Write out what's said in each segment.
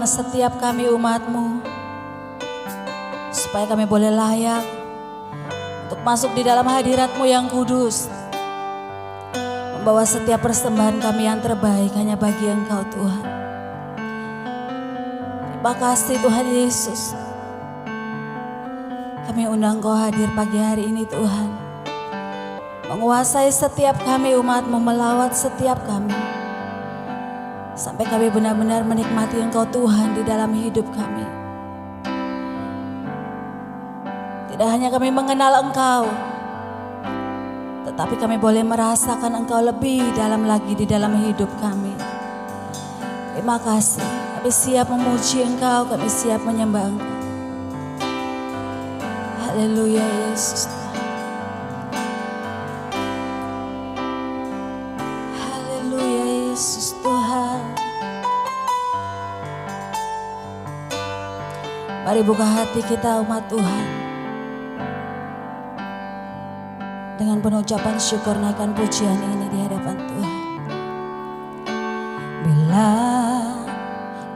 Setiap kami umat-Mu, supaya kami boleh layak untuk masuk di dalam hadirat-Mu yang kudus, membawa setiap persembahan kami yang terbaik hanya bagi Engkau Tuhan. Terima kasih Tuhan Yesus. Kami undang Engkau hadir pagi hari ini Tuhan, menguasai setiap kami umat-Mu, melawat setiap kami, sampai kami benar-benar menikmati Engkau Tuhan di dalam hidup kami. Tidak hanya kami mengenal Engkau, tetapi kami boleh merasakan Engkau lebih dalam lagi di dalam hidup kami. Terima kasih, kami siap memuji Engkau, kami siap menyembah Engkau. Haleluya Yesus. Haleluya Yesus Tuhan. Mari buka hati kita umat Tuhan, dengan penuh ucapan syukur naikkan pujian ini di hadapan Tuhan. Bila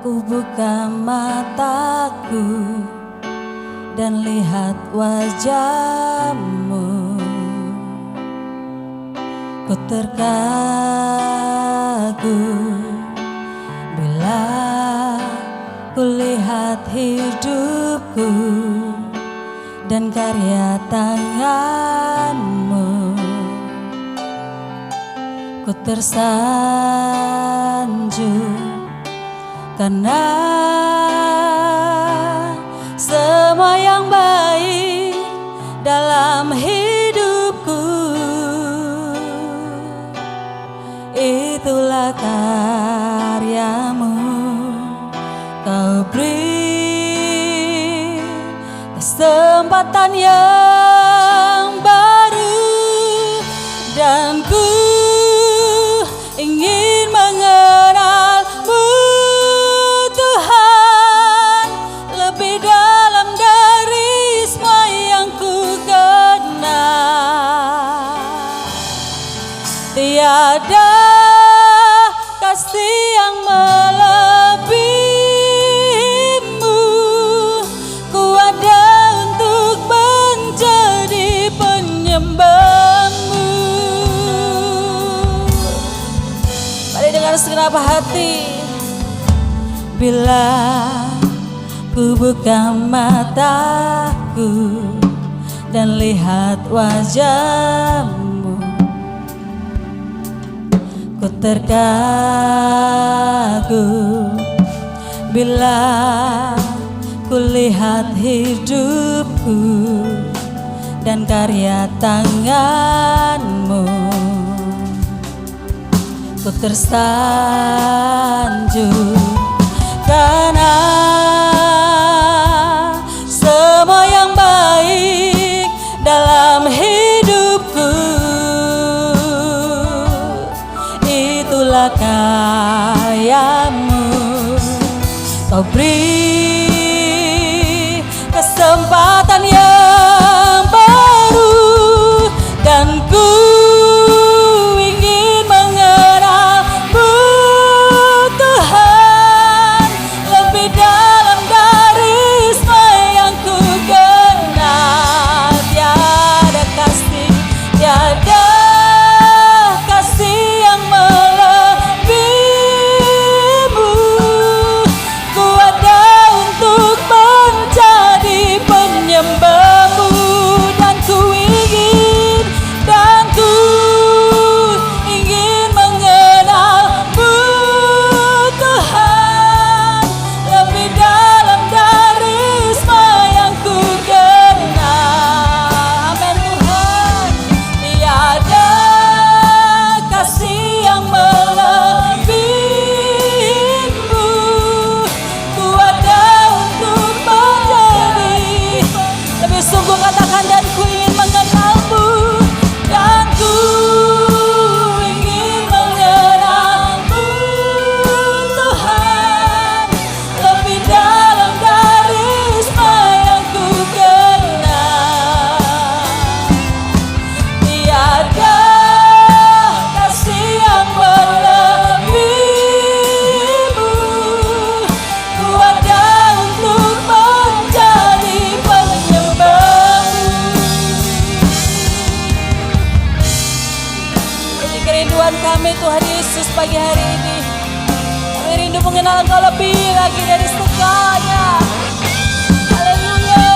ku buka mataku dan lihat wajah-Mu, ku terkagum. Bila ku lihat hidupku dan karya tangan-Mu, ku tersanjung karena semua yang baik dalam hidupku itulah karya-Mu. Kau beri kesempatan yang baru dan ku ingin mengenal-Mu Tuhan lebih dalam dari semua yang ku kenal. Tiada kasih yang melebihi-Mu, ku ada untuk menjadi penyembah-Mu. Mari dengan segenap hati. Bila ku buka mataku dan lihat wajah-Mu, ku terkagum. Bila ku lihat hidupku dan karya tangan-Mu, ku tersanjung karena semua yang baik dalam hidupku itulah karya-Mu. Kau beri kesempatan yang baru dan ku ingin mengenal-Mu Tuhan lebih dalam dari semua yang ku kenal. Tiada kasih, tiada kasih yang melebihi-Mu, ku ada untuk menjadi penyembah-Mu. mengenal Engkau lebih lagi dari segalanya. Haleluya.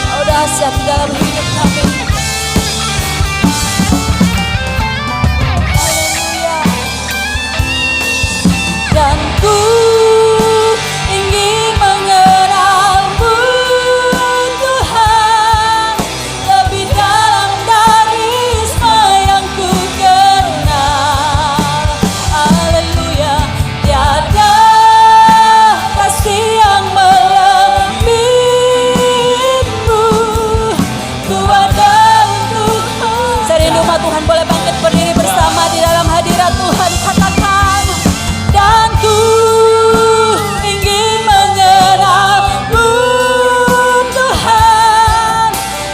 Kau dahsyat di dalam hidup kami. Haleluya. Dan ku ingin mengenalmu Tuhan, lebih dalam dari semua yang ku kenal. Haleluya. Tiada kasih yang melebihimu, ku ada untukmu. Saya rindu umat Tuhan boleh bangkit berdiri bersama di dalam hadirat Tuhan. Katakan, dan ku ingin mengenalmu Tuhan,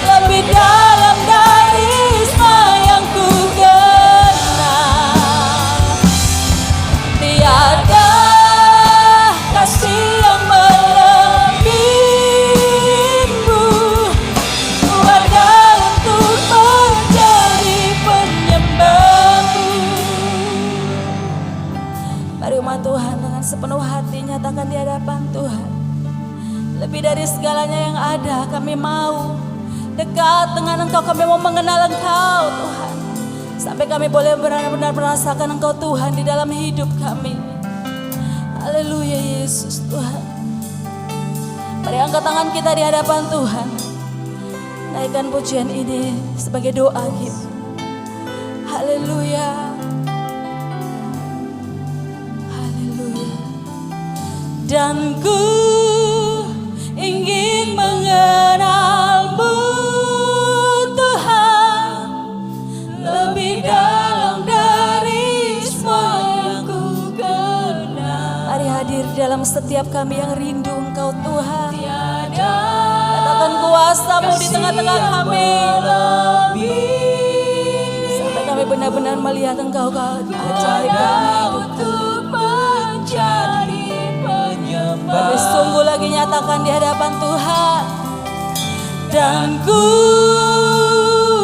lebih dalam dari semua yang ku kenal. Tiada kasih yang melebihimu, ku ada untuk menjadi penyembahmu. Mari umat Tuhan dengan sepenuh hati nyatakan di hadapan Tuhan, lebih dari segalanya yang ada, kami mau dekat dengan Engkau, kami mau mengenal Engkau Tuhan, sampai kami boleh benar-benar merasakan Engkau Tuhan di dalam hidup kami. Haleluya Yesus Tuhan. Mari angkat tangan kita di hadapan Tuhan, naikkan pujian ini sebagai doa kita. Haleluya. Dan ku ingin mengenalmu Tuhan, lebih dalam dari semua yang ku kenal. Mari hadir dalam setiap kami yang rindu Engkau Tuhan. Katakan kuasa-Mu di tengah-tengah kami, sampai kami benar-benar melihat Engkau ajaib untuk menjadi. Kami sungguh lagi nyatakan di hadapan Tuhan, dan ku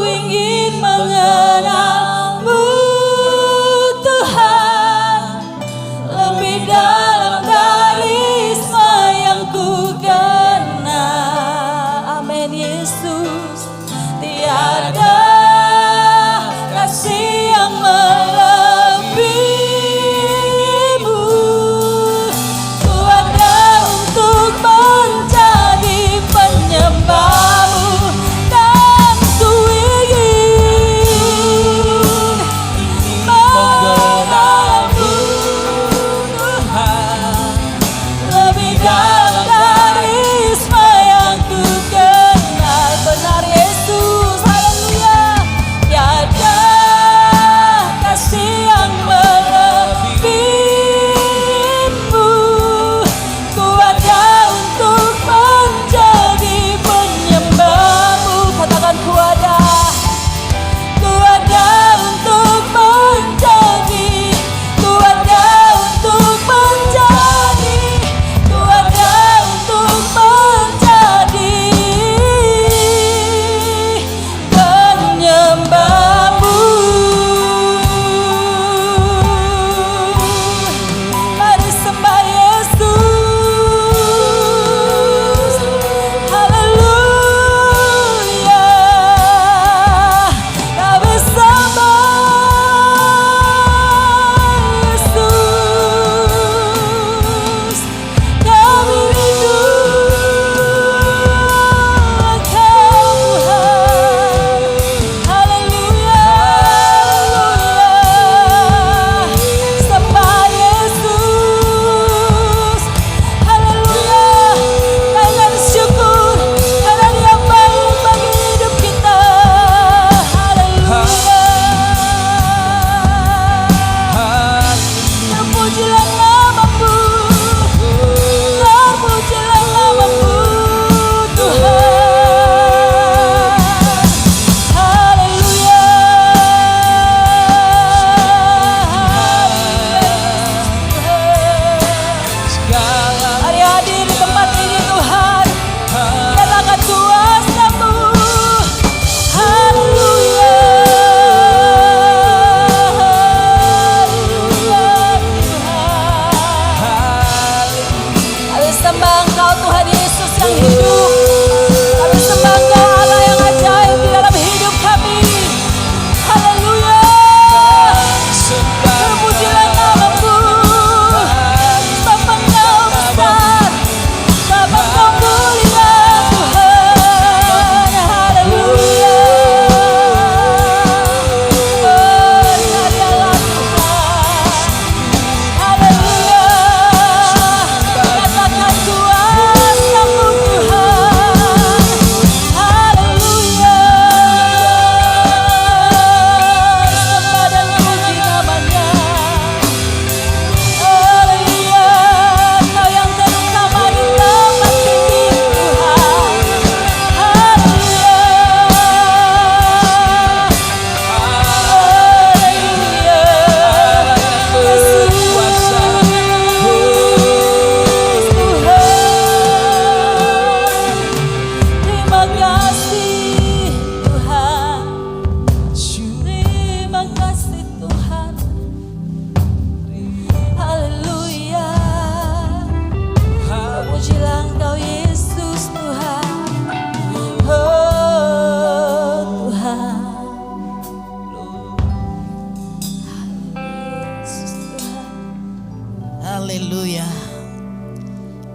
ingin mengenalmu Tuhan, lebih dalam dari semua yang ku kenal. Amin Yesus. Tiada kasih yang melebihimu, ku ada untuk menjadi penyembahmu. Dan ku ingin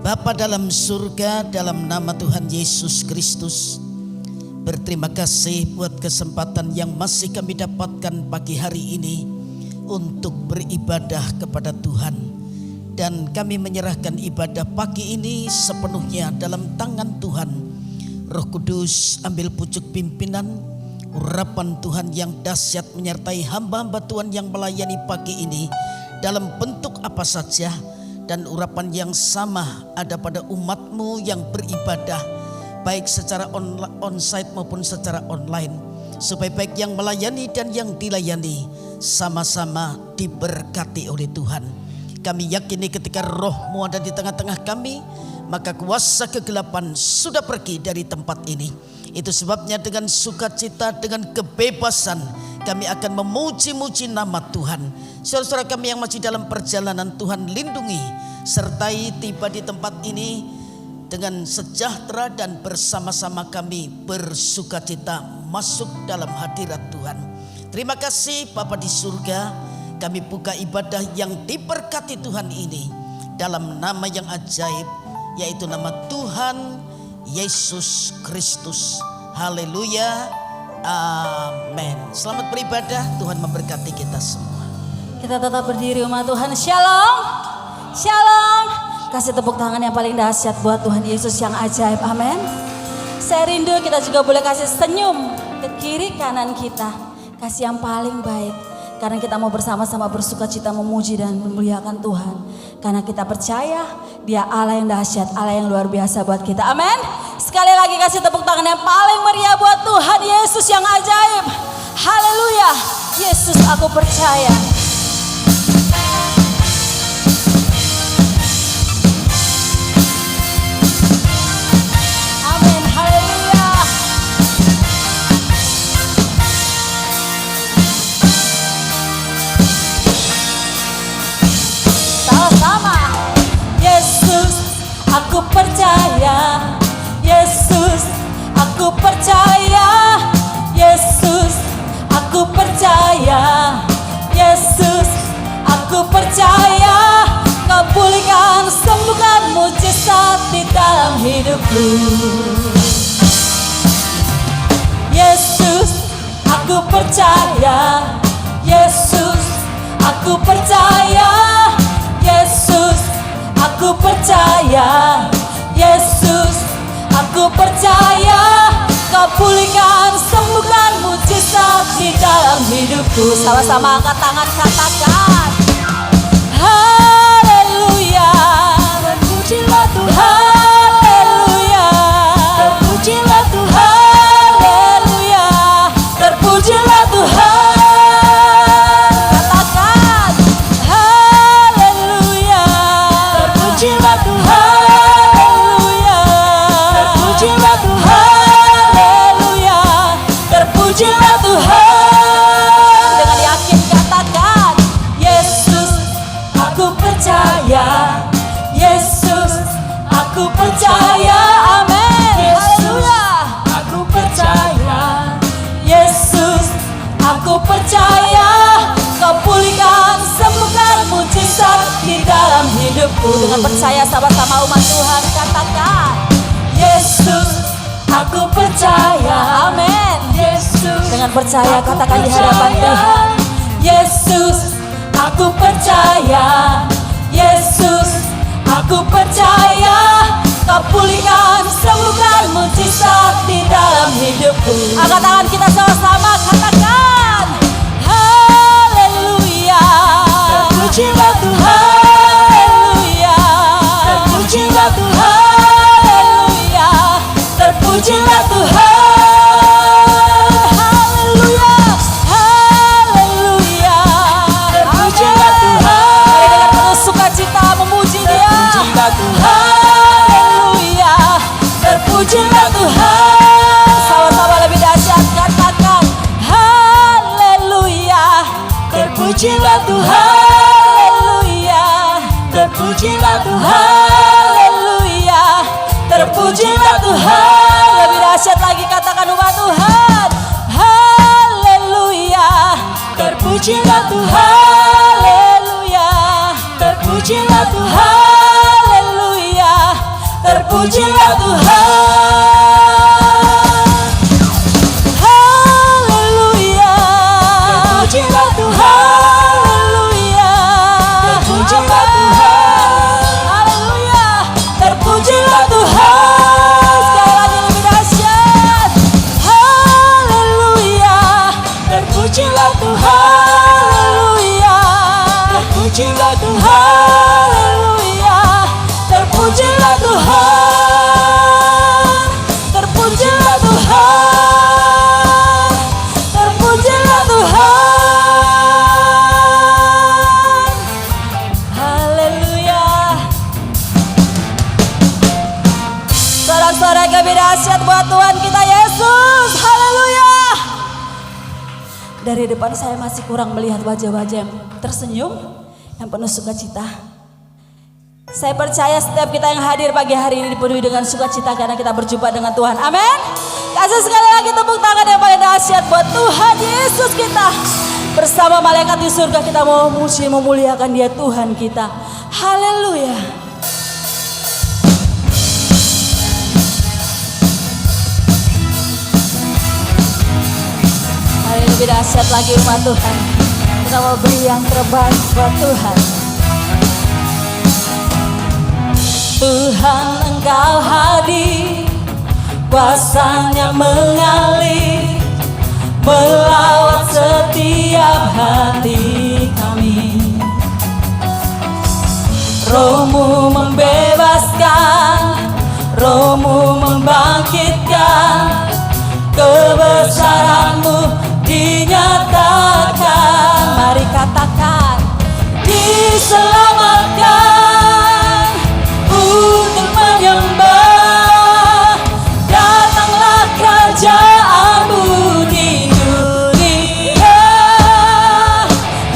Bapa dalam surga, dalam nama Tuhan Yesus Kristus, berterima kasih buat kesempatan yang masih kami dapatkan pagi hari ini untuk beribadah kepada Tuhan. Dan kami menyerahkan ibadah pagi ini sepenuhnya dalam tangan Tuhan. Roh Kudus ambil pucuk pimpinan, urapan Tuhan yang dahsyat menyertai hamba-hamba Tuhan yang melayani pagi ini dalam bentuk apa saja. Dan urapan yang sama ada pada umatmu yang beribadah, baik secara onsite maupun secara online, supaya baik yang melayani dan yang dilayani sama-sama diberkati oleh Tuhan. Kami yakini ketika Roh-Mu ada di tengah-tengah kami, maka kuasa kegelapan sudah pergi dari tempat ini. Itu sebabnya dengan sukacita, dengan kebebasan kami akan memuji-muji nama Tuhan. Saudara-saudara kami yang masih dalam perjalanan, Tuhan lindungi, sertai tiba di tempat ini dengan sejahtera dan bersama-sama kami bersukacita masuk dalam hadirat Tuhan. Terima kasih Bapa di surga, kami buka ibadah yang diberkati Tuhan ini dalam nama yang ajaib, yaitu nama Tuhan Yesus Kristus. Haleluya, amin. Selamat beribadah, Tuhan memberkati kita semua. Kita tetap berdiri umat Tuhan. Shalom, shalom. Kasih tepuk tangan yang paling dahsyat buat Tuhan Yesus yang ajaib, amin. Saya rindu kita juga boleh kasih senyum ke kiri kanan kita. Kasih yang paling baik, karena kita mau bersama-sama bersukacita memuji dan memuliakan Tuhan. Karena kita percaya Dia Allah yang dahsyat, Allah yang luar biasa buat kita, amin. Sekali lagi kasih tepuk tangan yang paling meriah buat Tuhan Yesus yang ajaib. Haleluya, Yesus aku percaya. Amin, haleluya. Sama-sama. Yesus aku percaya, Yesus aku percaya, Yesus aku percaya, Yesus aku percaya. Kau pulihkan, sembuhkan, mujizat di dalam hidupku. Yesus aku percaya, Yesus aku percaya, Yesus aku percaya, Yesus aku percaya. Kau pulihkan, sembuhkan, mujizat di dalam hidupku. Sama-sama angkat tangan, katakan haleluya. Terpujilah Tuhan, haleluya. Terpujilah Tuhan, haleluya. Terpujilah Tuhan. Katakan haleluya. Terpujilah Tuhan, haleluya. Terpujilah Tuhan, haleluya. Terpujilah Tuhan. Dengan yakin katakan Yesus aku percaya, Yesus aku percaya, amin. Haleluya. Aku percaya, Yesus aku percaya. Kau pulihkan, sembuhkan, mujizat di dalam hidupku. Dengan percaya sama-sama umat Tuhan katakan Yesus aku percaya, amin. Yesus dengan percaya katakan di hadapan Tuhan Yesus aku percaya, Yesus aku percaya. Kau pulihkan, sembuhkan, mujizat di dalam hidupku. Angkat tangan kita sama-sama katakan haleluya. Terpujilah Tuhan, haleluya. Terpujilah Tuhan, haleluya. Terpujilah Tuhan, haleluya, haleluya. Terpujilah Tuhan. Mari dengan penuh sukacita memuji Dia. Terpujilah Tuhan, haleluya. Terpujilah Tuhan. Sama-sama lebih dahsyat katakan haleluya. Terpujilah Tuhan, haleluya. Terpujilah Tuhan, haleluya. Terpujilah Tuhan. Lebih dahsyat lagi katakan umat Tuhan haleluya. Terpujilah Tuhan, haleluya. Terpujilah Tuhan, haleluya. terpujilah Tuhan. Haleluya, terpujilah Tuhan. Haleluya, terpujilah Tuhan. Haleluya, terpujilah Tuhan. Sekali lagi lebih dahsyat. Haleluya, terpujilah Tuhan. Haleluya, terpujilah Tuhan. Haleluya, terpujilah Tuhan. Terpujilah Tuhan. Terpujilah Tuhan. Haleluya. Sorak-sorai kami dahsyat buat Tuhan kita Yesus. Haleluya. Dari depan saya masih kurang melihat wajah-wajah yang tersenyum, yang penuh sukacita. Saya percaya setiap kita yang hadir pagi hari ini dipenuhi dengan sukacita karena kita berjumpa dengan Tuhan. Amin. Kasih sekali lagi tepuk tangan yang paling dahsyat buat Tuhan Yesus kita. Bersama malaikat di surga kita mau memuji memuliakan Dia Tuhan kita. Haleluya. Hari lebih dahsyat lagi umat Tuhan. Kita mau beri yang terbaik buat Tuhan. Tuhan Engkau hadir, kuasa-Nya mengalir, melawat setiap hati kami. Roh-Mu membebaskan, Roh-Mu membangkitkan, kebesaran-Mu dinyatakan. Mari katakan, diselamatkan untuk menyembah. Datanglah kerajaan-Mu di dunia.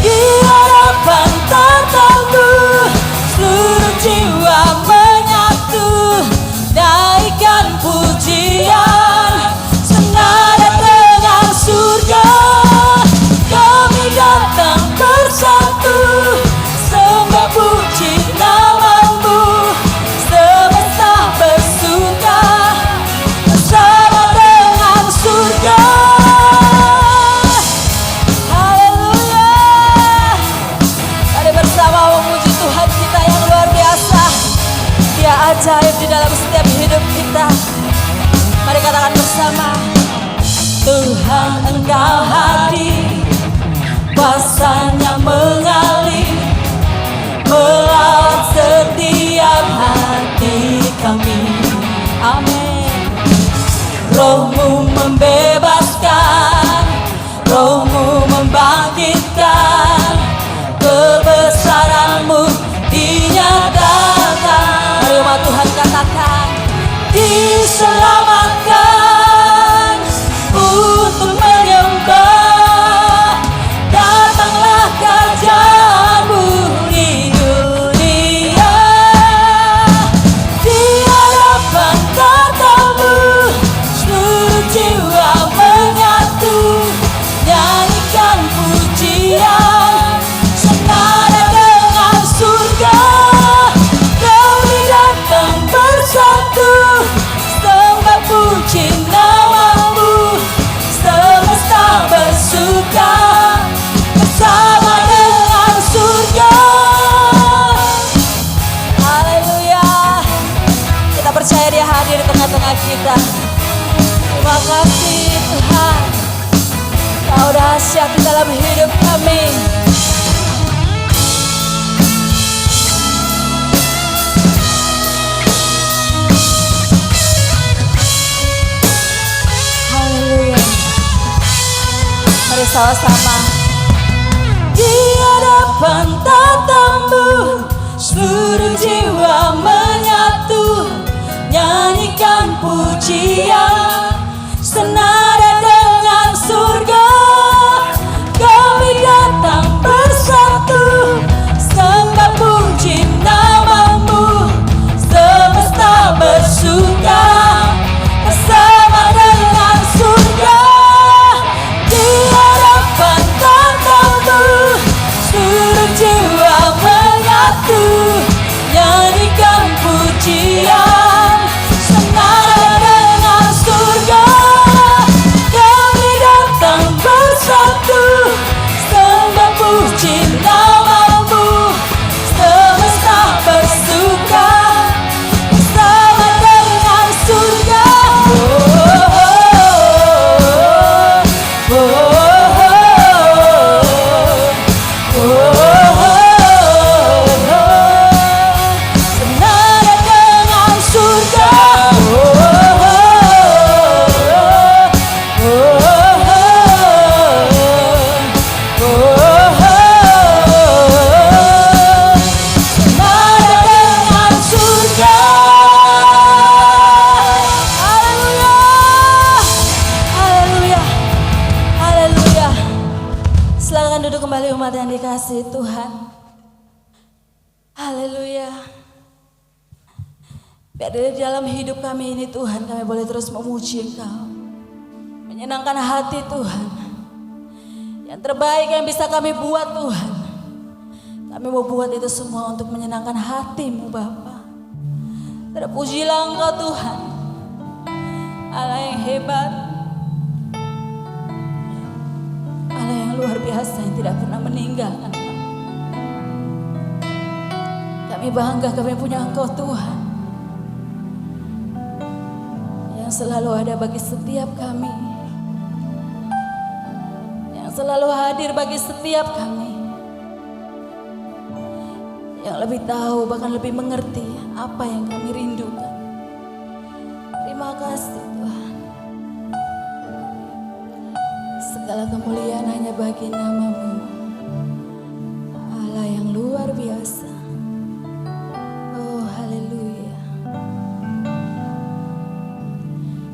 Di hadapan tatamu seluruh jiwa menyatu, naikkan pujian senada dengan surga. Kami datang bersatu, sembah puji nama-Mu, semesta bersuka bersama dengan surga. Haleluya. Mari bersama memuji Tuhan kita yang luar biasa. Dia ajaib di dalam setiap hidup kita. Mari katakan bersama, Tuhan Engkau hadir, kuasa-Nya mengalir, melawat setiap hati kami. Amin. Roh-Mu membebaskan, Roh-Mu membangkitkan, kebesaran-Mu dinyatakan. Mari umat Tuhan katakan, diselamatkan untuk menyembah. Datanglah kerajaan-Mu di dunia. Di hadapan tatamu seluruh jiwa menyatu, nyanyikan pujian senada dengan surga. Kami datang bersatu, sembah puji nama-Mu, semesta bersuka bersama dengan surga. Haleluya. Kita percaya Dia hadir di tengah-tengah kita. Terima kasih Tuhan, Kau dahsyat di dalam hidup kami. Haleluya. Mari sama-sama. Di hadapan tatamu seluruh jiwa menyatu, nyanyikan pujian senada dengan surga. Kami datang bersatu, sembah puji nama-Mu, semesta bersuka bersama dengan surga. Di hadapan tatamu seluruh jiwa menyatu, nyanyikan pujian kasih Tuhan. Haleluya. Biar di dalam hidup kami ini Tuhan, kami boleh terus memuji Engkau, menyenangkan hati Tuhan. Yang terbaik yang bisa kami buat Tuhan, kami mau buat itu semua untuk menyenangkan hati-Mu Bapa. Terpujilah Engkau Tuhan, Allah yang hebat, Allah yang luar biasa yang tidak pernah meninggalkan kami. Kami bangga kami punya Engkau Tuhan, yang selalu ada bagi setiap kami, yang selalu hadir bagi setiap kami, yang lebih tahu bahkan lebih mengerti apa yang kami rindukan. Terima kasih Tuhan. Segala kemuliaan hanya bagi nama-Mu, Allah yang luar biasa. Oh haleluya.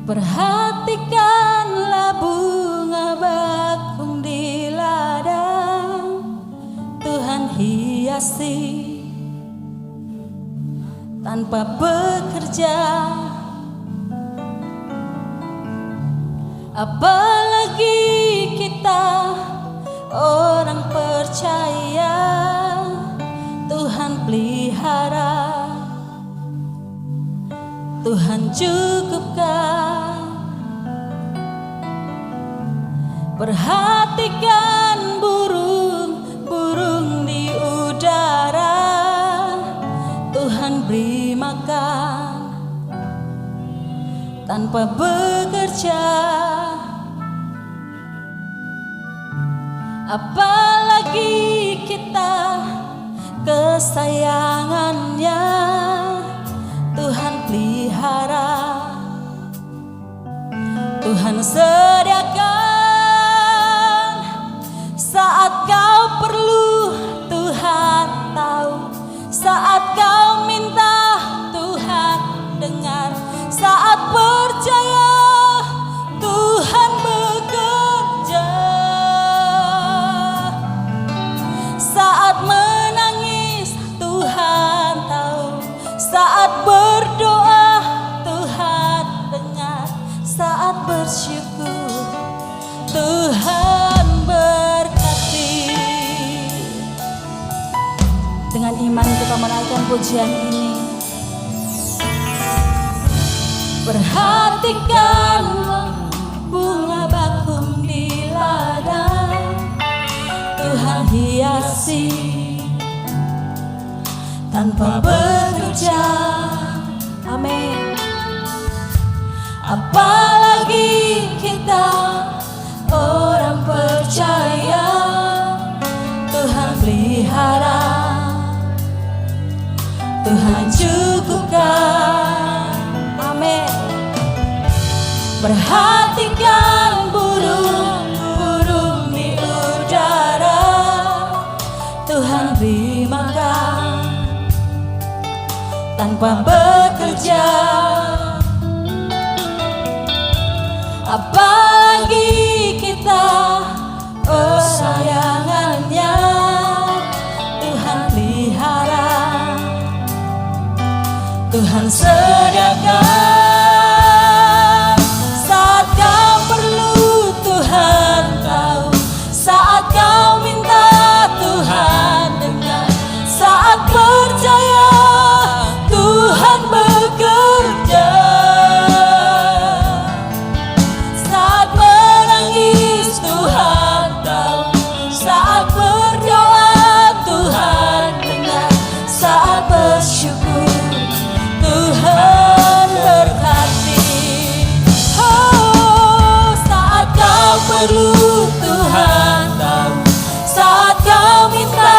Perhatikanlah bunga bakung di ladang, Tuhan hiasi tanpa bekerja. Apalagi kita orang percaya, Tuhan pelihara, Tuhan cukupkan. Perhatikan burung-burung di udara, Tuhan beri makan tanpa bekerja. Apalagi kita kesayangannya, Tuhan pelihara, Tuhan sediakan saat kau perlu. Tuhan tahu saat kau minta, Tuhan dengar. Saat percaya, Tuhan bekerja. Saat menangis, Tuhan tahu. Saat berdoa, Tuhan dengar. Saat bersyukur, Tuhan berkati. Dengan iman kita menaikkan pujian ini. Perhatikan bunga bakung di ladang, Tuhan hiasi tanpa bekerja. Amin. Apalagi kita orang percaya, Tuhan pelihara, Tuhan cukupkan. Amin. Perhatikan burung-burung di udara, Tuhan beri makan tanpa bekerja. Apalagi kita kesayangannya, Tuhan pelihara, Tuhan sediakan. Saat kau perlu, Tuhan tahu. Saat kau minta, Tuhan dengar. Saat percaya, Tuhan bekerja. Saat menangis, Tuhan tahu. Saat berdoa, Tuhan dengar. Saat bersyukur, Tuhan berkati. Oh, saat kau perlu, Tuhan tahu. Saat kau minta,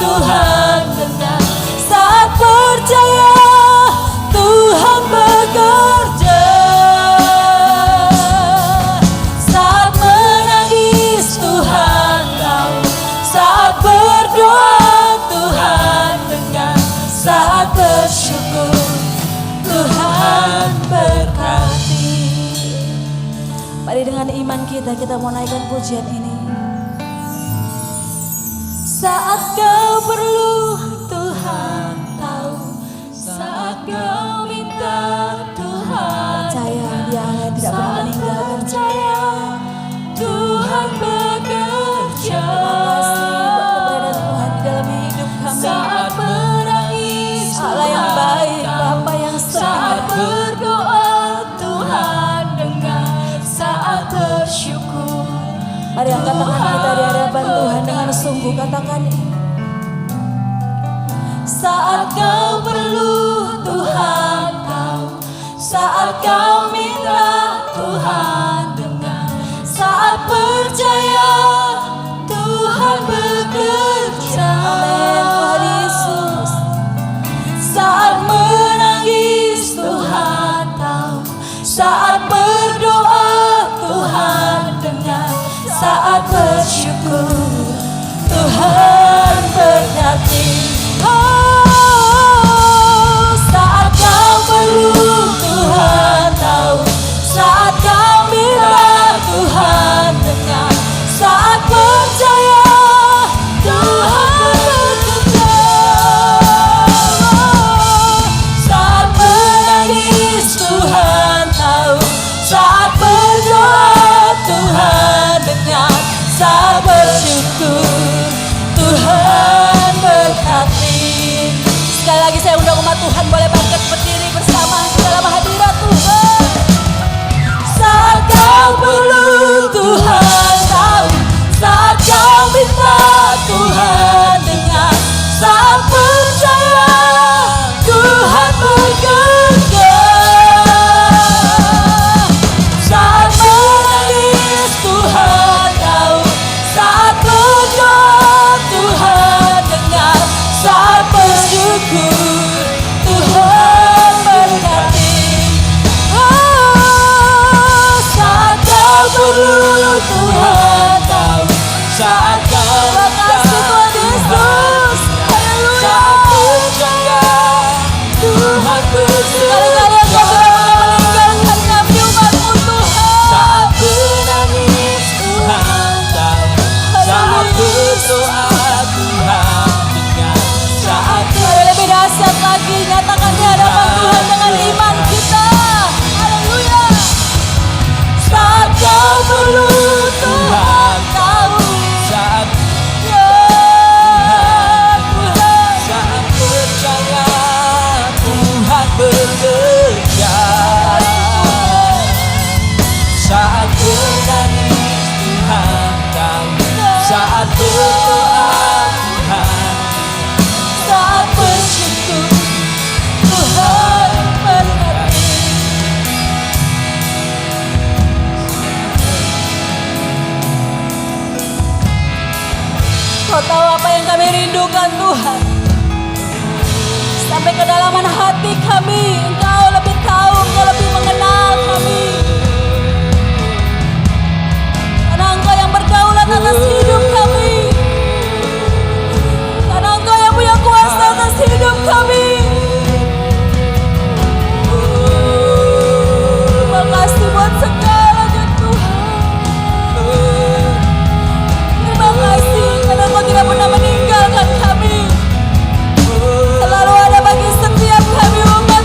Tuhan dengar. Saat percaya, Tuhan bekerja. Saat menangis, Tuhan tahu. Saat berdoa, Tuhan dengar. Saat bersyukur, Tuhan berkati. Mari dengan iman kita mau naikkan pujian ini. Saat kau perlu, Tuhan tahu. Saat kau minta, Tuhan percaya Dia Allah tidak pernah meninggalkan. Percaya Tuhan bekerja. Terima kasih buat keberadaan Tuhan di dalam hidup kami. Saat menangis, Allah yang baik, Bapa yang setia. Saat berdoa, Tuhan dengar. Saat bersyukur, mari angkat tangan kita di hadapan Tuhan dengan sungguh, katakan ini. Saat kau perlu, Tuhan tahu. Saat kau minta, Tuhan dengar. Saat percaya, Tuhan bekerja. Amin, Tuhan Yesus. Saat menangis, Tuhan tahu. Saat berdoa, Tuhan dengar. Saat bersyukur, Tuhan berkati. Oh, saat kau perlu, Tuhan tahu. Saat kau minta, Tuhan dengar. Saat percaya, Tuhan bekerja. Saat menangis, Tuhan tahu. Saat berdoa, Tuhan dengar. Saat bersyukur, Tuhan berkati. Sekali lagi saya undang umat Tuhan boleh bangkit berdiri bersama di dalam hadirat Tuhan. Saat kau perlu, Tuhan tahu. Saat kau minta, Tuhan dengar. Saat percaya, Tuhan bekerja. Saat menangis, Tuhan tahu. Saat berdoa, Tuhan dengar. Saat bersyukur, Tuhan berkati. Oh, saat kau perlu, Tuhan tahu. Saat kau kasih Tuhan Yesus, haleluya. Saat percaya, Tuhan bekerja. Sekali-kali Engkau tidak pernah meninggalkan kami umat-Mu, Tuhan. Saat menangis, Tuhan tahu. Saat berdoa, Tuhan dengar. Saat lebih dahsyat lagi, nyatakan di hadapan Tuhan dengan iman kita. Haleluya. Saat kau perlu, Tuhan tahu. Saat saat percaya, Tuhan bekerja. Saat menangis, Tuhan tahu. Saat berdoa, Tuhan. Saat bersyukur, Tuhan berkati. Kau tahu apa yang kami rindukan, Tuhan. Sampai kedalaman hati kami, Engkau lebih tahu, Engkau lebih mengenal kami. Karena Engkau yang berdaulat atas hidup kami. Karena Engkau yang punya kuasa atas hidup kami. Terima kasih buat segalanya, Tuhan. Terima kasih karena Engkau tidak pernah meninggalkan kami. Selalu ada bagi setiap kami umat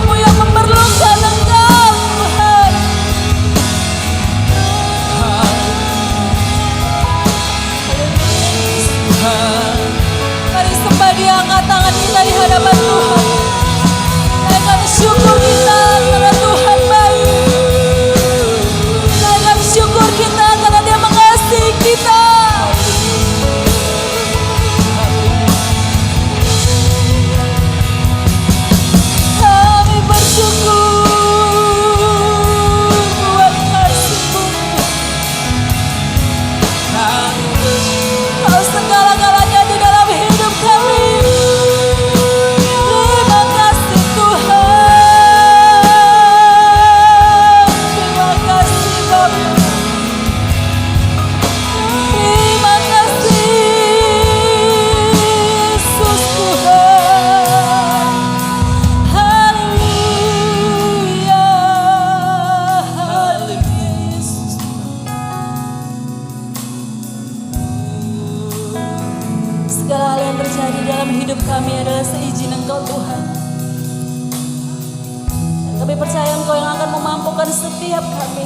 Kami percaya Engkau yang akan memampukan setiap kami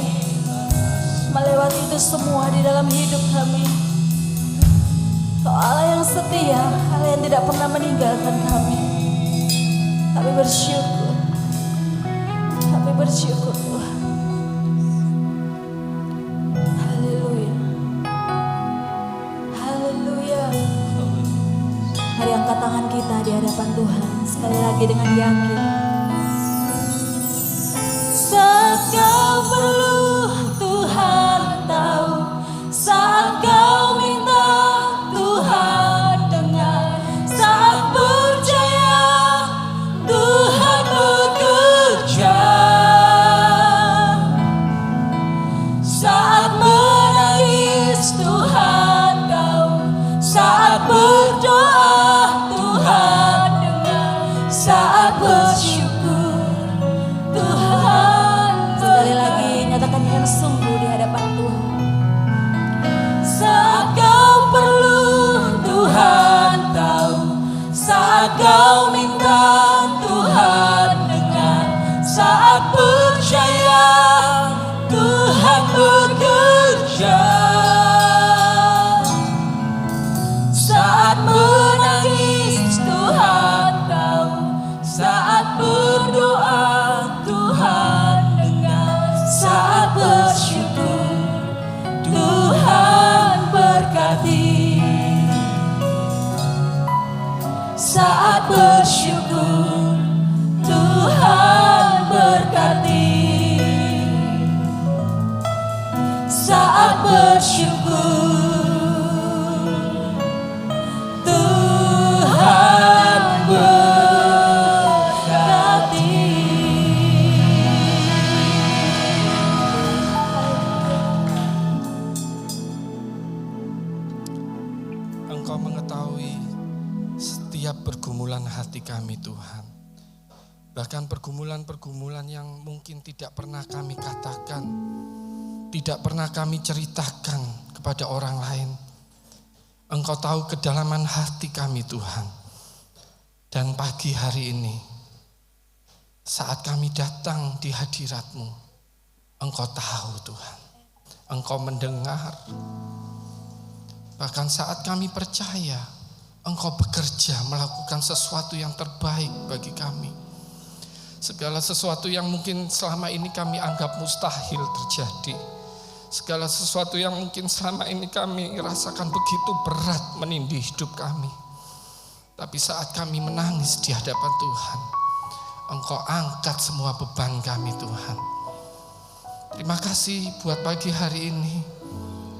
melewati itu semua di dalam hidup kami. Kau Allah yang setia, Allah yang tidak pernah meninggalkan kami. Kami bersyukur. Kami bersyukur Tuhan. Haleluya. Haleluya. Mari angkat tangan kita di hadapan Tuhan sekali lagi dengan yakin. Saat kau perlu, Tuhan tahu. Saat kau minta, Tuhan dengar. Saat percaya, Tuhan bekerja. Saat menangis, Tuhan tahu. Saat berdoa, Tuhan dengar. Saat bersyukur, Tuhan sekali lagi nyatakan dengan sungguh di hadapan Tuhan. Saat kau perlu, Tuhan tahu. Saat kau minta, Tuhan dengar. Saat percaya, Tuhan bekerja. Saat menangis, Tuhan tahu. Saat berdoa, Tuhan dengar. Saat bersyukur, Tuhan berkati. Saat bersyukur, Tuhan berkati. Saat bersyukur, Tuhan berkati. Engkau mengetahui setiap pergumulan hati kami Tuhan. Bahkan pergumulan-pergumulan yang mungkin tidak pernah kami katakan, tidak pernah kami ceritakan kepada orang lain. Engkau tahu kedalaman hati kami Tuhan. Dan pagi hari ini, saat kami datang di hadirat-Mu, Engkau tahu Tuhan. Engkau mendengar. Bahkan saat kami percaya, Engkau bekerja melakukan sesuatu yang terbaik bagi kami. Segala sesuatu yang mungkin selama ini kami anggap mustahil terjadi. Segala sesuatu yang mungkin selama ini kami rasakan begitu berat menindih hidup kami. Tapi saat kami menangis di hadapan Tuhan, Engkau angkat semua beban kami Tuhan. Terima kasih buat pagi hari ini.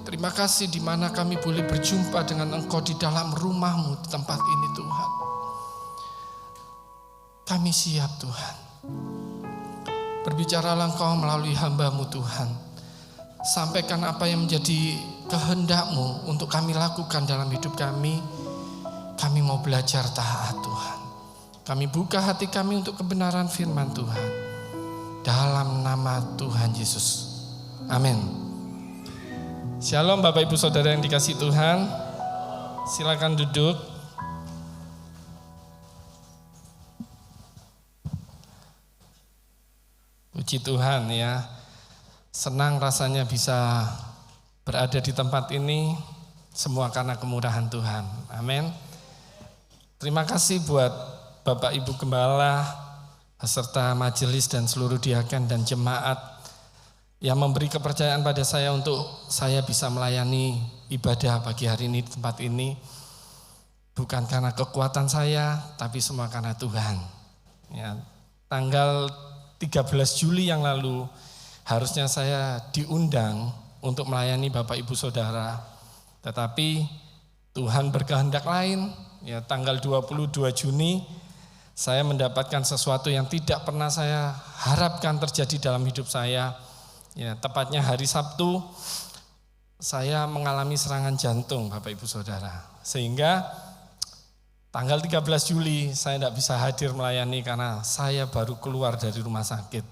Terima kasih di mana kami boleh berjumpa dengan Engkau di dalam rumah-Mu di tempat ini Tuhan. Kami siap Tuhan. Berbicaralah Engkau melalui hamba-Mu Tuhan. Sampaikan apa yang menjadi kehendak-Mu untuk kami lakukan dalam hidup kami. Kami mau belajar taat Tuhan. Kami buka hati kami untuk kebenaran firman Tuhan. Dalam nama Tuhan Yesus. Amin. Shalom Bapak Ibu Saudara yang dikasihi Tuhan. Silakan duduk. Puji Tuhan ya. Senang rasanya bisa berada di tempat ini. Semua karena kemurahan Tuhan. Amin. Terima kasih buat Bapak Ibu Gembala, beserta majelis dan seluruh diaken dan jemaat yang memberi kepercayaan pada saya untuk saya bisa melayani ibadah pagi hari ini di tempat ini. Bukan karena kekuatan saya, tapi semua karena Tuhan. Ya, tanggal 13 Juli yang lalu harusnya saya diundang untuk melayani Bapak Ibu Saudara. Tetapi Tuhan berkehendak lain. Ya, tanggal 22 Juni saya mendapatkan sesuatu yang tidak pernah saya harapkan terjadi dalam hidup saya. Ya, tepatnya hari Sabtu saya mengalami serangan jantung Bapak Ibu Saudara. Sehingga tanggal 13 Juli saya tidak bisa hadir melayani karena saya baru keluar dari rumah sakit.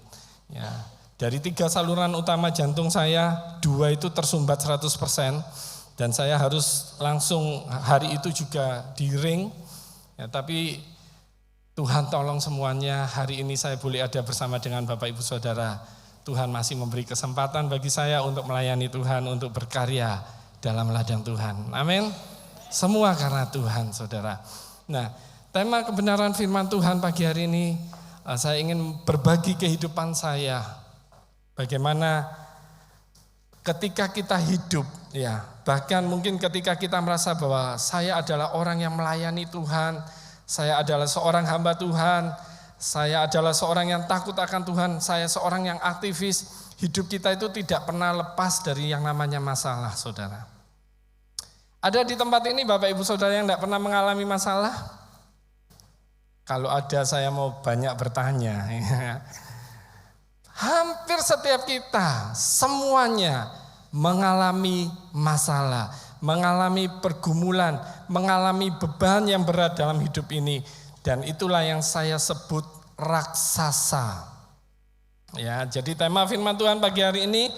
Ya, dari 3 saluran utama jantung saya, 2 itu tersumbat 100%. Dan saya harus langsung hari itu juga di ring. Ya, tapi Tuhan tolong semuanya, hari ini saya boleh ada bersama dengan Bapak Ibu Saudara. Tuhan masih memberi kesempatan bagi saya untuk melayani Tuhan, untuk berkarya dalam ladang Tuhan. Amin. Semua karena Tuhan, saudara. Nah, tema kebenaran firman Tuhan pagi hari ini, saya ingin berbagi kehidupan saya. Bagaimana ketika kita hidup, ya, bahkan mungkin ketika kita merasa bahwa saya adalah orang yang melayani Tuhan, saya adalah seorang hamba Tuhan, saya adalah seorang yang takut akan Tuhan, saya seorang yang aktivis, hidup kita itu tidak pernah lepas dari yang namanya masalah, saudara. Ada di tempat ini Bapak Ibu Saudara yang tidak pernah mengalami masalah? Kalau ada saya mau banyak bertanya. Hampir setiap kita, semuanya mengalami masalah, mengalami pergumulan, mengalami beban yang berat dalam hidup ini. Dan itulah yang saya sebut raksasa. Ya, jadi tema firman Tuhan pagi hari ini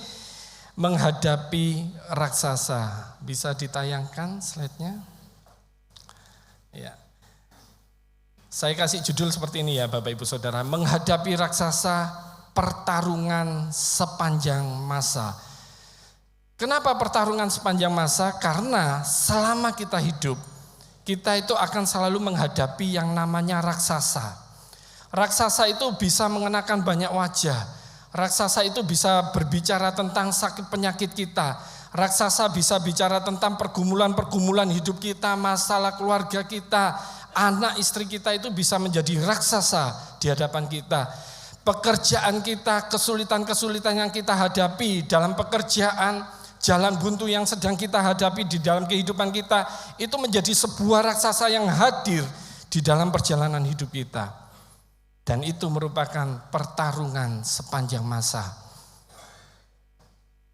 menghadapi raksasa. Bisa ditayangkan slide-nya? Ya. Saya kasih judul seperti ini ya Bapak Ibu Saudara, menghadapi raksasa, pertarungan sepanjang masa. Kenapa pertarungan sepanjang masa? Karena selama kita hidup, kita itu akan selalu menghadapi yang namanya raksasa. Raksasa itu bisa mengenakan banyak wajah. Raksasa itu bisa berbicara tentang sakit penyakit kita. Raksasa bisa bicara tentang pergumulan-pergumulan hidup kita, masalah keluarga kita, anak istri kita itu bisa menjadi raksasa di hadapan kita. Pekerjaan kita, kesulitan-kesulitan yang kita hadapi dalam pekerjaan, jalan buntu yang sedang kita hadapi di dalam kehidupan kita, itu menjadi sebuah raksasa yang hadir di dalam perjalanan hidup kita. Dan itu merupakan pertarungan sepanjang masa.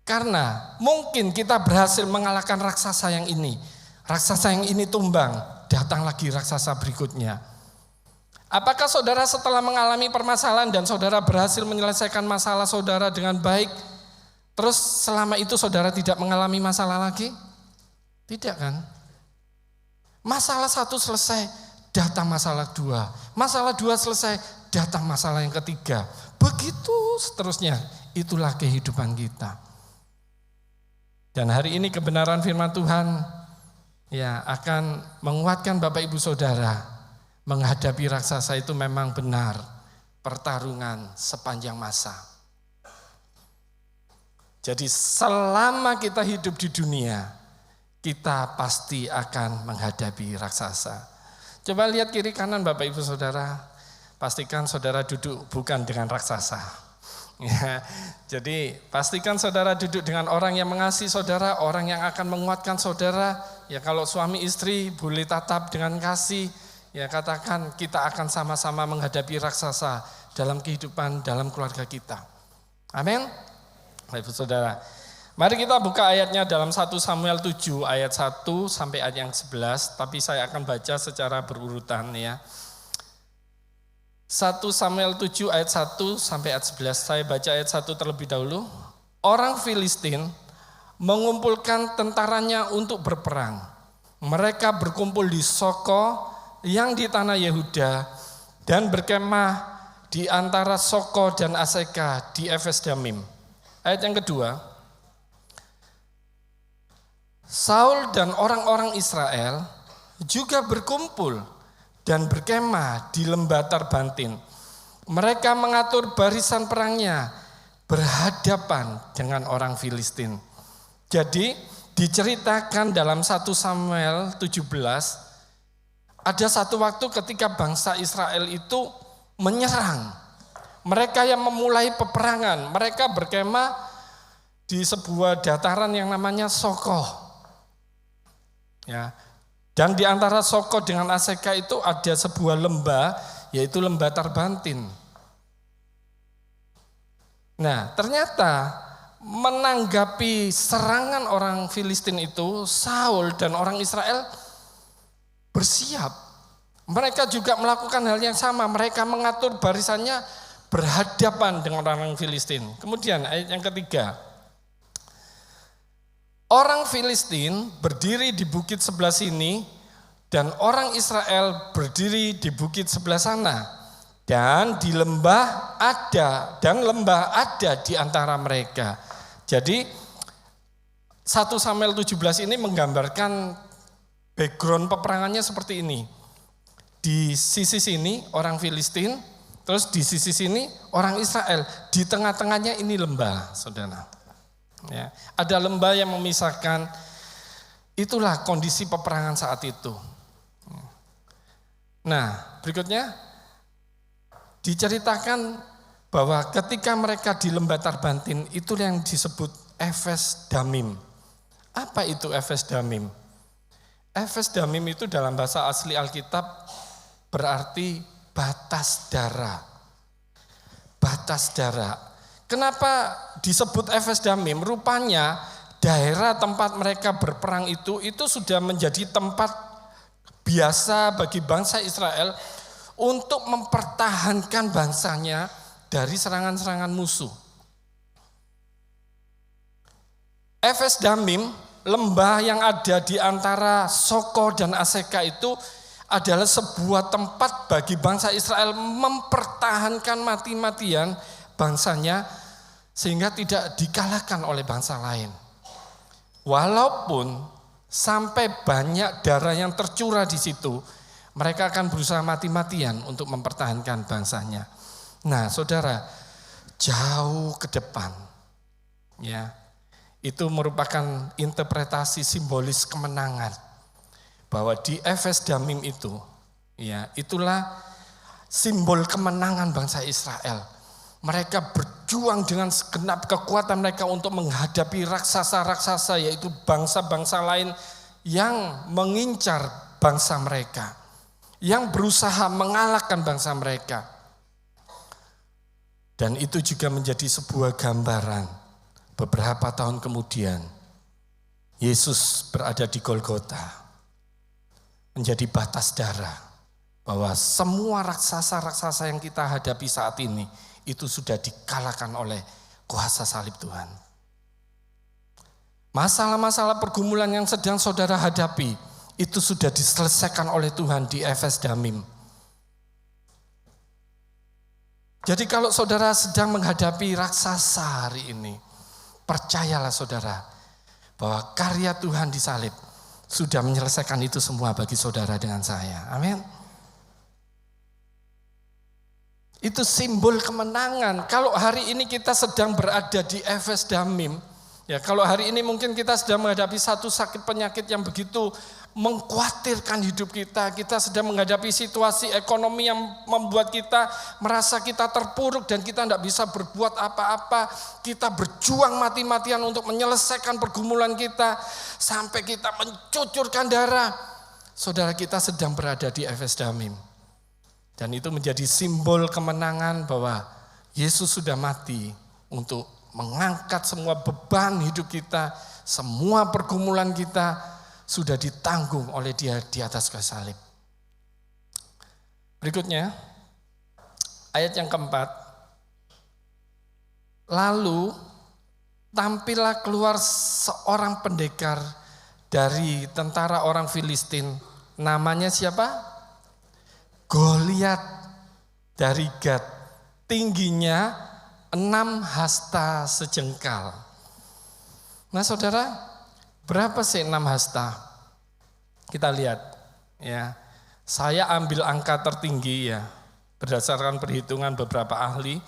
Karena mungkin kita berhasil mengalahkan raksasa yang ini. Raksasa yang ini tumbang, datang lagi raksasa berikutnya. Apakah saudara setelah mengalami permasalahan dan saudara berhasil menyelesaikan masalah saudara dengan baik, terus selama itu saudara tidak mengalami masalah lagi? Tidak kan? Masalah satu selesai, datang masalah dua. Masalah dua selesai, datang masalah yang ketiga. Begitu seterusnya, itulah kehidupan kita. Dan hari ini kebenaran firman Tuhan ya akan menguatkan Bapak Ibu Saudara. Menghadapi raksasa itu memang benar pertarungan sepanjang masa. Jadi selama kita hidup di dunia, kita pasti akan menghadapi raksasa. Coba lihat kiri kanan Bapak Ibu Saudara, pastikan saudara duduk bukan dengan raksasa. Ya, jadi pastikan saudara duduk dengan orang yang mengasihi saudara, orang yang akan menguatkan saudara. Ya kalau suami istri boleh tatap dengan kasih, ya katakan kita akan sama-sama menghadapi raksasa dalam kehidupan, dalam keluarga kita. Amin. Bapak Ibu Saudara, mari kita buka ayatnya dalam 1 Samuel 7 ayat 1 sampai ayat yang 11, tapi saya akan baca secara berurutan ya. 1 Samuel 7 ayat 1 sampai ayat 11, saya baca ayat 1 terlebih dahulu. Orang Filistin mengumpulkan tentaranya untuk berperang. Mereka berkumpul di Soko yang di tanah Yehuda dan berkemah di antara Soko dan Aseka di Efes Damim. Ayat yang kedua, Saul dan orang-orang Israel juga berkumpul dan berkemah di lembah Tarbantin. Mereka mengatur barisan perangnya berhadapan dengan orang Filistin. Jadi diceritakan dalam 1 Samuel 17, ada satu waktu ketika bangsa Israel itu menyerang. Mereka yang memulai peperangan, mereka berkemah di sebuah dataran yang namanya Soko. Ya. Dan di antara Soko dengan Aseka itu ada sebuah lembah, yaitu lembah Tarbantin. Nah, ternyata menanggapi serangan orang Filistin itu, Saul dan orang Israel bersiap. Mereka juga melakukan hal yang sama, mereka mengatur barisannya berhadapan dengan orang Filistin. Kemudian ayat yang ketiga, orang Filistin berdiri di bukit sebelah sini Dan orang Israel berdiri di bukit sebelah sana. Dan di lembah ada, di antara mereka. Jadi 1 Samuel 17 ini menggambarkan background peperangannya seperti ini. Di sisi sini orang Filistin, terus di sisi sini orang Israel. Di tengah-tengahnya ini lembah, saudara. Ya, ada lembah yang memisahkan. Itulah kondisi peperangan saat itu. Nah, berikutnya diceritakan bahwa ketika mereka di lembah Tarbantin, itu yang disebut Efes Damim. Apa itu Efes Damim? Efes Damim itu dalam bahasa asli Alkitab berarti batas darah. Batas darah. Kenapa disebut Efes Damim? Rupanya daerah tempat mereka berperang itu sudah menjadi tempat biasa bagi bangsa Israel untuk mempertahankan bangsanya dari serangan-serangan musuh. Efes Damim, lembah yang ada di antara Soko dan Aseka itu adalah sebuah tempat bagi bangsa Israel mempertahankan mati-matian bangsanya sehingga tidak dikalahkan oleh bangsa lain. Walaupun sampai banyak darah yang tercurah di situ, mereka akan berusaha mati-matian untuk mempertahankan bangsanya. Nah, saudara, jauh ke depan, ya, itu merupakan interpretasi simbolis kemenangan. Bahwa di Efes Damim itu, ya, itulah simbol kemenangan bangsa Israel. Mereka berjuang dengan segenap kekuatan mereka untuk menghadapi raksasa-raksasa, yaitu bangsa-bangsa lain yang mengincar bangsa mereka, yang berusaha mengalahkan bangsa mereka. Dan itu juga menjadi sebuah gambaran. Beberapa tahun kemudian, Yesus berada di Golgota, menjadi batas darah, bahwa semua raksasa-raksasa yang kita hadapi saat ini, itu sudah dikalahkan oleh kuasa salib Tuhan. Masalah-masalah pergumulan yang sedang saudara hadapi, itu sudah diselesaikan oleh Tuhan di Efes Damim. Jadi kalau saudara sedang menghadapi raksasa hari ini, percayalah saudara, bahwa karya Tuhan di salib sudah menyelesaikan itu semua bagi saudara dengan saya. Amin. Itu simbol kemenangan. Kalau hari ini kita sedang berada di Efes Damim, ya, kalau hari ini mungkin kita sedang menghadapi satu sakit penyakit yang begitu mengkhawatirkan hidup kita. Kita sedang menghadapi situasi ekonomi yang membuat kita merasa kita terpuruk dan kita tidak bisa berbuat apa-apa. Kita berjuang mati-matian untuk menyelesaikan pergumulan kita sampai kita mencucurkan darah. Saudara, kita sedang berada di Efes Damim. Dan itu menjadi simbol kemenangan bahwa Yesus sudah mati untuk mengangkat semua beban hidup kita, semua pergumulan kita sudah ditanggung oleh Dia di atas kayu salib. Berikutnya, ayat yang keempat. Lalu tampillah keluar seorang pendekar dari tentara orang Filistin. Namanya siapa? Goliat dari Gat, tingginya 6 hasta sejengkal. Nah saudara, berapa sih 6 hasta? Kita lihat ya. Saya ambil angka tertinggi ya, berdasarkan perhitungan beberapa ahli.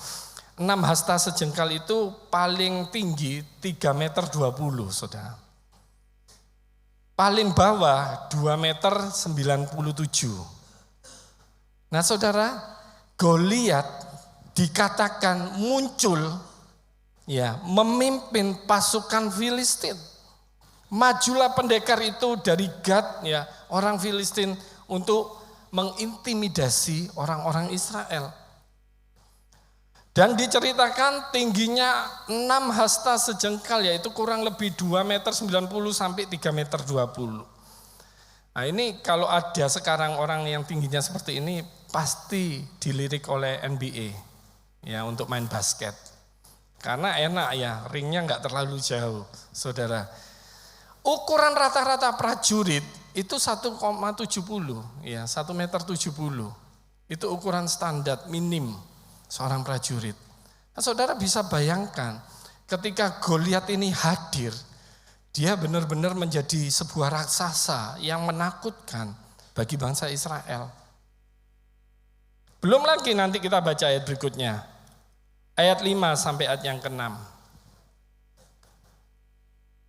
6 hasta sejengkal itu paling tinggi 3,20 meter, saudara. Paling bawah 2,97 meter. Nah saudara, Goliat dikatakan muncul ya memimpin pasukan Filistin. Majulah pendekar itu dari Gat ya, orang Filistin untuk mengintimidasi orang-orang Israel. Dan diceritakan tingginya 6 hasta sejengkal, yaitu kurang lebih 2,90 meter sampai 3,20 meter. Nah ini kalau ada sekarang orang yang tingginya seperti ini, pasti dilirik oleh NBA ya untuk main basket. Karena enak ya, ringnya enggak terlalu jauh, saudara. Ukuran rata-rata prajurit itu 1,70, ya 1,70 meter. Itu ukuran standar minim seorang prajurit. Nah, saudara bisa bayangkan ketika Goliat ini hadir, dia benar-benar menjadi sebuah raksasa yang menakutkan bagi bangsa Israel. Belum lagi nanti kita baca ayat berikutnya. Ayat 5 sampai ayat yang ke-6.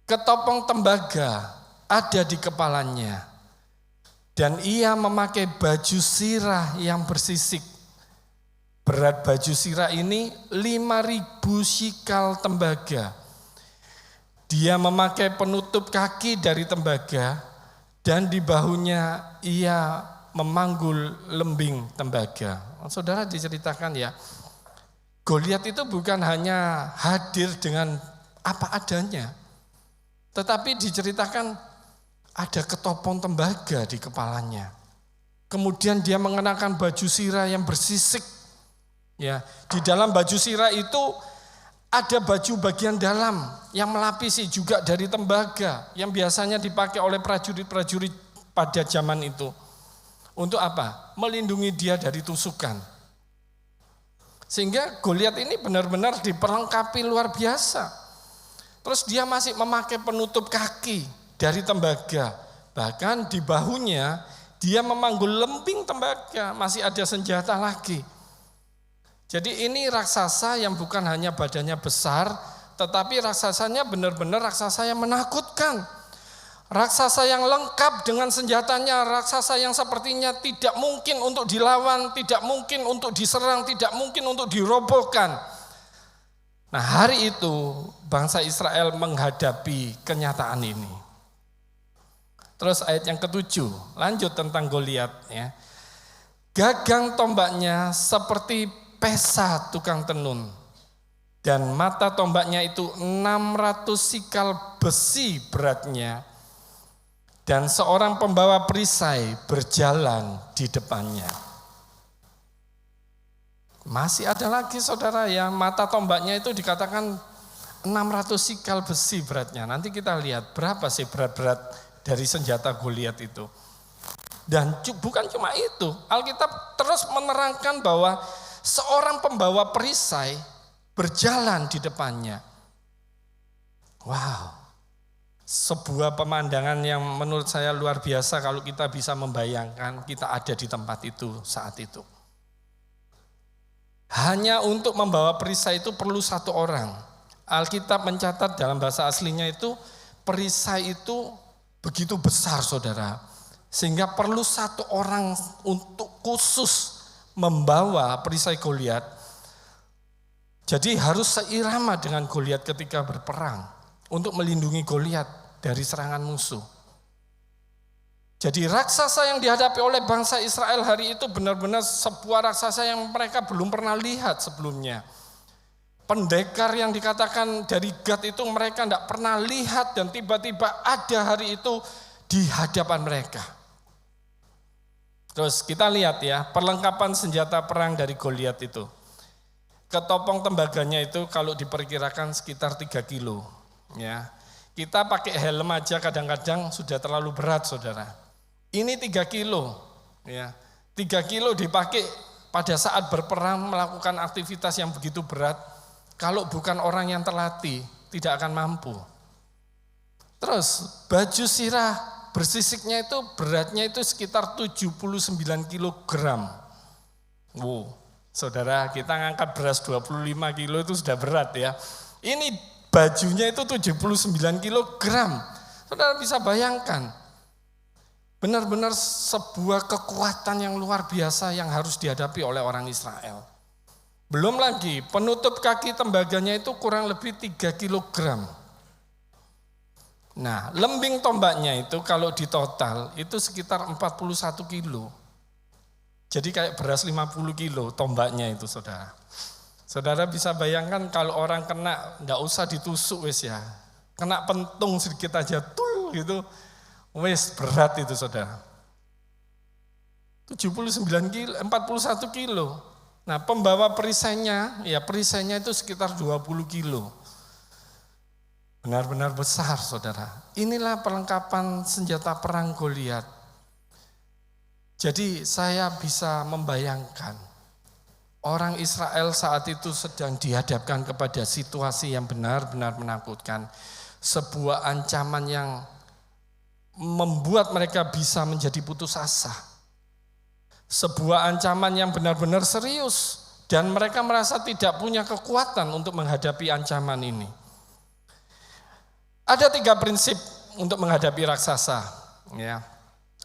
Ketopong tembaga ada di kepalanya, dan ia memakai baju sirah yang bersisik. Berat baju sirah ini 5.000 sikal tembaga. Dia memakai penutup kaki dari tembaga, dan di bahunya ia memanggul lembing tembaga. Saudara diceritakan ya, Goliat itu bukan hanya hadir dengan apa adanya, tetapi diceritakan ada ketopong tembaga di kepalanya. Kemudian dia mengenakan baju sirah yang bersisik. Ya, di dalam baju sirah itu ada baju bagian dalam yang melapisi juga dari tembaga yang biasanya dipakai oleh prajurit-prajurit pada zaman itu. Untuk apa? Melindungi dia dari tusukan. Sehingga Goliat ini benar-benar diperlengkapi luar biasa. Terus dia masih memakai penutup kaki dari tembaga. Bahkan di bahunya dia memanggul lembing tembaga, masih ada senjata lagi. Jadi ini raksasa yang bukan hanya badannya besar, tetapi raksasanya benar-benar raksasa yang menakutkan. Raksasa yang lengkap dengan senjatanya, raksasa yang sepertinya tidak mungkin untuk dilawan, tidak mungkin untuk diserang, tidak mungkin untuk dirobohkan. Nah, hari itu bangsa Israel menghadapi kenyataan ini. Terus ayat yang ke-7, lanjut tentang Goliat ya. Gagang tombaknya seperti pesa tukang tenun, dan mata tombaknya itu 600 sikal besi beratnya, dan seorang pembawa perisai berjalan di depannya. Masih ada lagi saudara ya, mata tombaknya itu dikatakan 600 sikal besi beratnya. Nanti kita lihat berapa sih berat-berat dari senjata Goliat itu. Dan bukan cuma itu, Alkitab terus menerangkan bahwa seorang pembawa perisai berjalan di depannya. Wow. Sebuah pemandangan yang menurut saya luar biasa kalau kita bisa membayangkan kita ada di tempat itu saat itu. Hanya untuk membawa perisai itu perlu satu orang. Alkitab mencatat dalam bahasa aslinya itu perisai itu begitu besar saudara. Sehingga perlu satu orang untuk khusus membawa perisai Goliat. Jadi harus seirama dengan Goliat ketika berperang. Untuk melindungi Goliat dari serangan musuh. Jadi raksasa yang dihadapi oleh bangsa Israel hari itu benar-benar sebuah raksasa yang mereka belum pernah lihat sebelumnya. Pendekar yang dikatakan dari Gad itu mereka tidak pernah lihat, dan tiba-tiba ada hari itu di hadapan mereka. Terus kita lihat ya perlengkapan senjata perang dari Goliat itu. Ketopong tembaganya itu kalau diperkirakan sekitar 3 kilo. Ya, kita pakai helm aja kadang-kadang sudah terlalu berat saudara. Ini 3 kilo, ya 3 kilo dipakai pada saat berperang melakukan aktivitas yang begitu berat. Kalau bukan orang yang terlatih tidak akan mampu. Terus baju sirah bersisiknya itu beratnya itu sekitar 79 kilogram. Wow, saudara kita ngangkat beras 25 kilo itu sudah berat ya. Ini bajunya itu 79 kilogram. Saudara bisa bayangkan. Benar-benar sebuah kekuatan yang luar biasa yang harus dihadapi oleh orang Israel. Belum lagi penutup kaki tembaganya itu kurang lebih 3 kilogram. Nah, lembing tombaknya itu kalau ditotal itu sekitar 41 kilo. Jadi kayak beras 50 kilo tombaknya itu saudara. Saudara bisa bayangkan kalau orang kena, enggak usah ditusuk wis ya. Kena pentung sedikit aja, tul gitu. Wis berat itu saudara. 79 kilo, 41 kilo. Nah pembawa perisainya, ya perisainya itu sekitar 20 kilo. Benar-benar besar, saudara. Inilah perlengkapan senjata perang Goliat. Jadi saya bisa membayangkan orang Israel saat itu sedang dihadapkan kepada situasi yang benar-benar menakutkan. Sebuah ancaman yang membuat mereka bisa menjadi putus asa. Sebuah ancaman yang benar-benar serius. Dan mereka merasa tidak punya kekuatan untuk menghadapi ancaman ini. Ada 3 prinsip untuk menghadapi raksasa. Ya.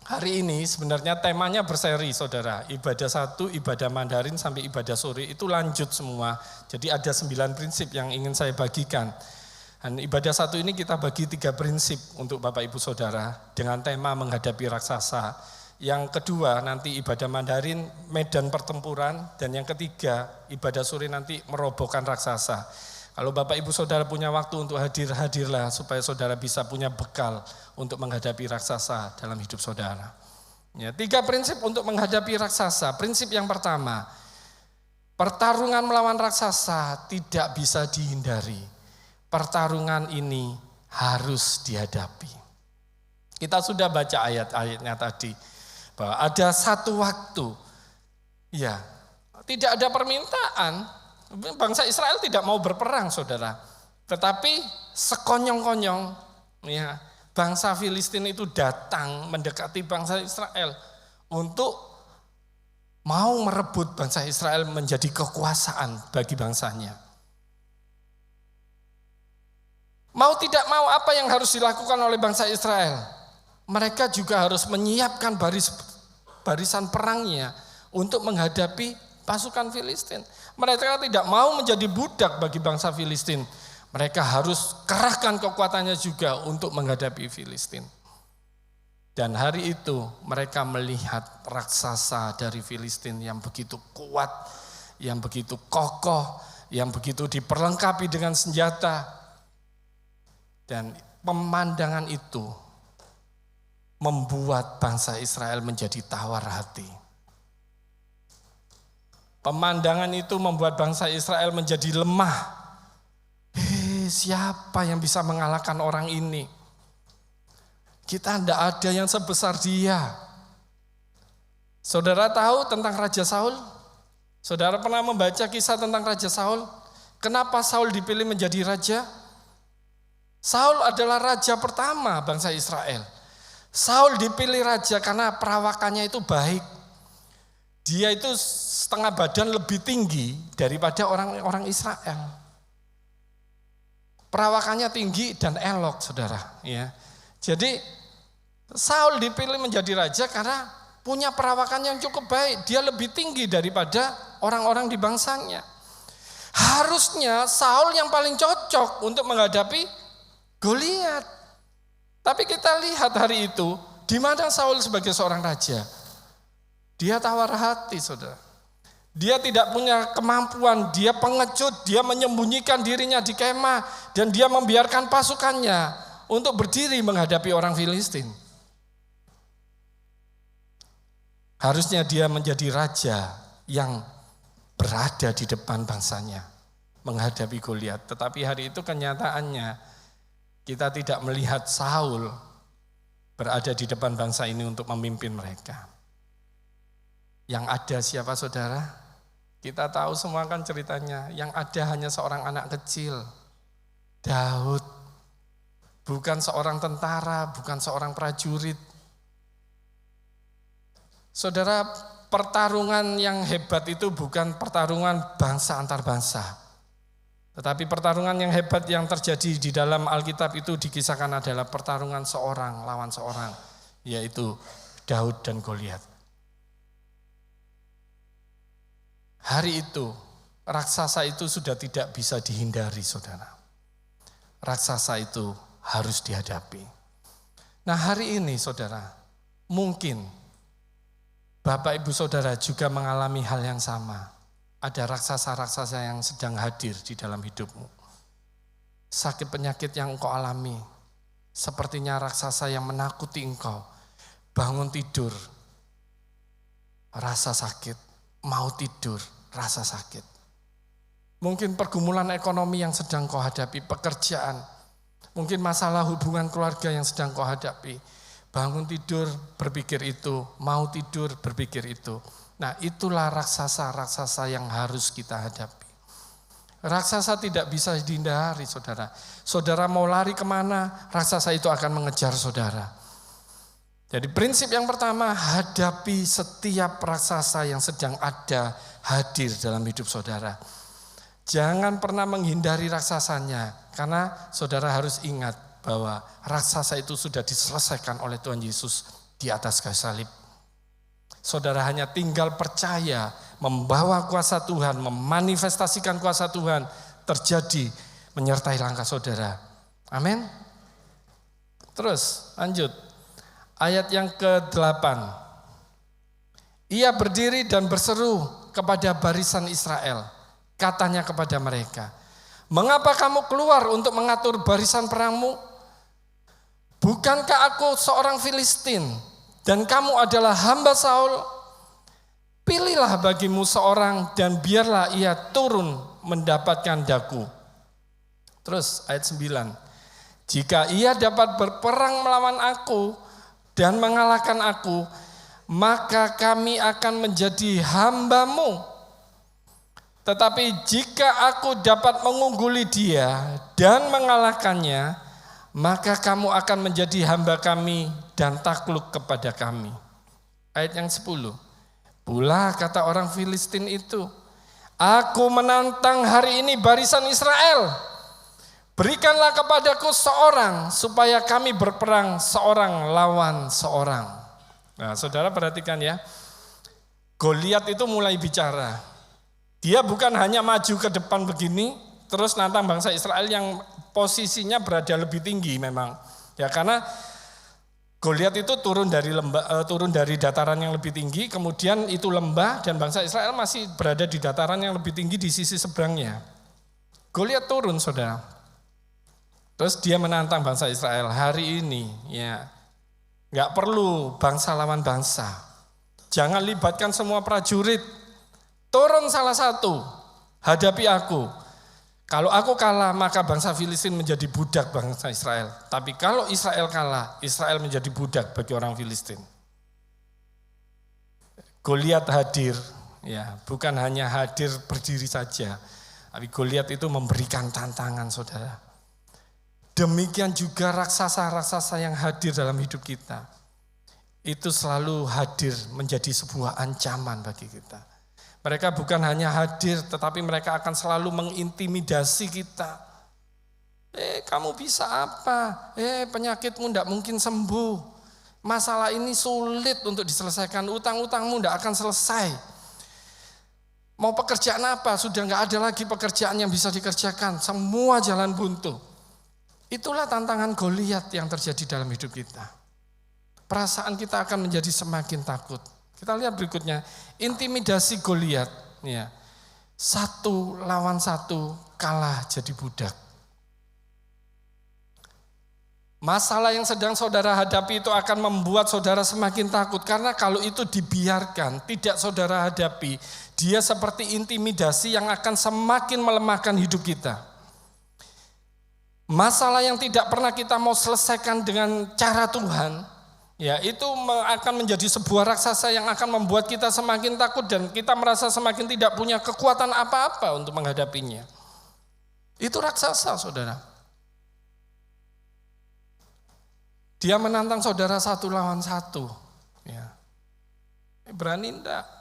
Hari ini sebenarnya temanya berseri, saudara. Ibadah 1, ibadah Mandarin sampai ibadah sore itu lanjut semua. Jadi ada 9 prinsip yang ingin saya bagikan. Dan ibadah 1 ini kita bagi 3 prinsip untuk Bapak Ibu Saudara dengan tema menghadapi raksasa. Yang kedua nanti ibadah Mandarin medan pertempuran, dan yang ketiga ibadah sore nanti merobohkan raksasa. Kalau Bapak Ibu Saudara punya waktu untuk hadirlah supaya saudara bisa punya bekal untuk menghadapi raksasa dalam hidup saudara. Ya, 3 prinsip untuk menghadapi raksasa. Prinsip yang pertama, pertarungan melawan raksasa tidak bisa dihindari. Pertarungan ini harus dihadapi. Kita sudah baca ayat-ayatnya tadi, bahwa ada satu waktu, ya, tidak ada permintaan. Bangsa Israel tidak mau berperang, saudara. Tetapi sekonyong-konyong, ya, bangsa Filistin itu datang mendekati bangsa Israel untuk mau merebut bangsa Israel menjadi kekuasaan bagi bangsanya. Mau tidak mau apa yang harus dilakukan oleh bangsa Israel? Mereka juga harus menyiapkan barisan perangnya untuk menghadapi pasukan Filistin. Mereka tidak mau menjadi budak bagi bangsa Filistin. Mereka harus kerahkan kekuatannya juga untuk menghadapi Filistin. Dan hari itu mereka melihat raksasa dari Filistin yang begitu kuat, yang begitu kokoh, yang begitu diperlengkapi dengan senjata. Dan pemandangan itu membuat bangsa Israel menjadi tawar hati. Pemandangan itu membuat bangsa Israel menjadi lemah. Siapa yang bisa mengalahkan orang ini? Kita tidak ada yang sebesar dia. Saudara tahu tentang Raja Saul? Saudara pernah membaca kisah tentang Raja Saul? Kenapa Saul dipilih menjadi raja? Saul adalah raja pertama bangsa Israel. Saul dipilih raja karena perawakannya itu baik. Dia itu setengah badan lebih tinggi daripada orang-orang Israel. Perawakannya tinggi dan elok, saudara. Ya. Jadi Saul dipilih menjadi raja karena punya perawakan yang cukup baik. Dia lebih tinggi daripada orang-orang di bangsanya. Harusnya Saul yang paling cocok untuk menghadapi Goliat. Tapi kita lihat hari itu, di mana Saul sebagai seorang raja? Dia tawar hati, saudara. Dia tidak punya kemampuan, dia pengecut, dia menyembunyikan dirinya di kemah, dan dia membiarkan pasukannya untuk berdiri menghadapi orang Filistin. Harusnya dia menjadi raja yang berada di depan bangsanya, menghadapi Goliat. Tetapi hari itu kenyataannya, kita tidak melihat Saul berada di depan bangsa ini untuk memimpin mereka. Yang ada siapa, saudara? Kita tahu semua kan ceritanya. Yang ada hanya seorang anak kecil, Daud. Bukan seorang tentara, bukan seorang prajurit. Saudara, pertarungan yang hebat itu bukan pertarungan bangsa antar bangsa. Tetapi pertarungan yang hebat yang terjadi di dalam Alkitab itu dikisahkan adalah pertarungan seorang lawan seorang, yaitu Daud dan Goliat. Hari itu, raksasa itu sudah tidak bisa dihindari, saudara. Raksasa itu harus dihadapi. Nah, hari ini, saudara, mungkin Bapak Ibu Saudara juga mengalami hal yang sama. Ada raksasa-raksasa yang sedang hadir di dalam hidupmu. Sakit penyakit yang engkau alami, sepertinya raksasa yang menakuti engkau. Bangun tidur, rasa sakit. Mau tidur, rasa sakit. Mungkin pergumulan ekonomi yang sedang kau hadapi, pekerjaan, Mungkin masalah hubungan keluarga yang sedang kau hadapi. Bangun tidur berpikir itu, mau tidur berpikir itu. Nah, itulah raksasa-raksasa yang harus kita hadapi. Raksasa tidak bisa dihindari, saudara. Saudara mau lari kemana, raksasa itu akan mengejar saudara. Jadi prinsip yang pertama, hadapi setiap raksasa yang sedang ada hadir dalam hidup saudara. Jangan pernah menghindari raksasanya, karena saudara harus ingat bahwa raksasa itu sudah diselesaikan oleh Tuhan Yesus di atas kayu salib. Saudara hanya tinggal percaya, membawa kuasa Tuhan, memanifestasikan kuasa Tuhan terjadi menyertai langkah saudara. Amin. Terus lanjut. Ayat yang ke-8. Ia berdiri dan berseru kepada barisan Israel. Katanya kepada mereka, mengapa kamu keluar untuk mengatur barisan perangmu? Bukankah aku seorang Filistin dan kamu adalah hamba Saul? Pilihlah bagimu seorang dan biarlah ia turun mendapatkan daku. Terus ayat 9. Jika ia dapat berperang melawan aku dan mengalahkan aku, maka kami akan menjadi hambamu. Tetapi jika aku dapat mengungguli dia dan mengalahkannya, maka kamu akan menjadi hamba kami dan takluk kepada kami. Ayat yang 10. Pula kata orang Filistin itu, aku menantang hari ini barisan Israel. Berikanlah kepadaku seorang supaya kami berperang seorang lawan seorang. Nah, saudara perhatikan ya. Goliat itu mulai bicara. Dia bukan hanya maju ke depan begini, terus nantang bangsa Israel yang posisinya berada lebih tinggi memang. Ya, karena Goliat itu turun dari dataran yang lebih tinggi, kemudian itu lembah dan bangsa Israel masih berada di dataran yang lebih tinggi di sisi seberangnya. Goliat turun, saudara. Terus dia menantang bangsa Israel hari ini, ya, nggak perlu bangsa lawan bangsa. Jangan libatkan semua prajurit. Turun salah satu, hadapi aku. Kalau aku kalah, maka bangsa Filistin menjadi budak bangsa Israel. Tapi kalau Israel kalah, Israel menjadi budak bagi orang Filistin. Goliat hadir, ya, bukan hanya hadir berdiri saja, tapi Goliat itu memberikan tantangan, saudara. Demikian juga raksasa-raksasa yang hadir dalam hidup kita. Itu selalu hadir menjadi sebuah ancaman bagi kita. Mereka bukan hanya hadir, tetapi mereka akan selalu mengintimidasi kita. Kamu bisa apa? Penyakitmu tidak mungkin sembuh. Masalah ini sulit untuk diselesaikan. Utang-utangmu tidak akan selesai. Mau pekerjaan apa? Sudah nggak ada lagi pekerjaan yang bisa dikerjakan. Semua jalan buntu. Itulah tantangan Goliat yang terjadi dalam hidup kita. Perasaan kita akan menjadi semakin takut. Kita lihat berikutnya, intimidasi Goliat. Ya, 1 lawan 1 kalah jadi budak. Masalah yang sedang saudara hadapi itu akan membuat saudara semakin takut. Karena kalau itu dibiarkan, tidak saudara hadapi, dia seperti intimidasi yang akan semakin melemahkan hidup kita. Masalah yang tidak pernah kita mau selesaikan dengan cara Tuhan, ya itu akan menjadi sebuah raksasa yang akan membuat kita semakin takut dan kita merasa semakin tidak punya kekuatan apa-apa untuk menghadapinya. Itu raksasa, saudara. Dia menantang saudara 1 lawan 1. Ya. Berani enggak?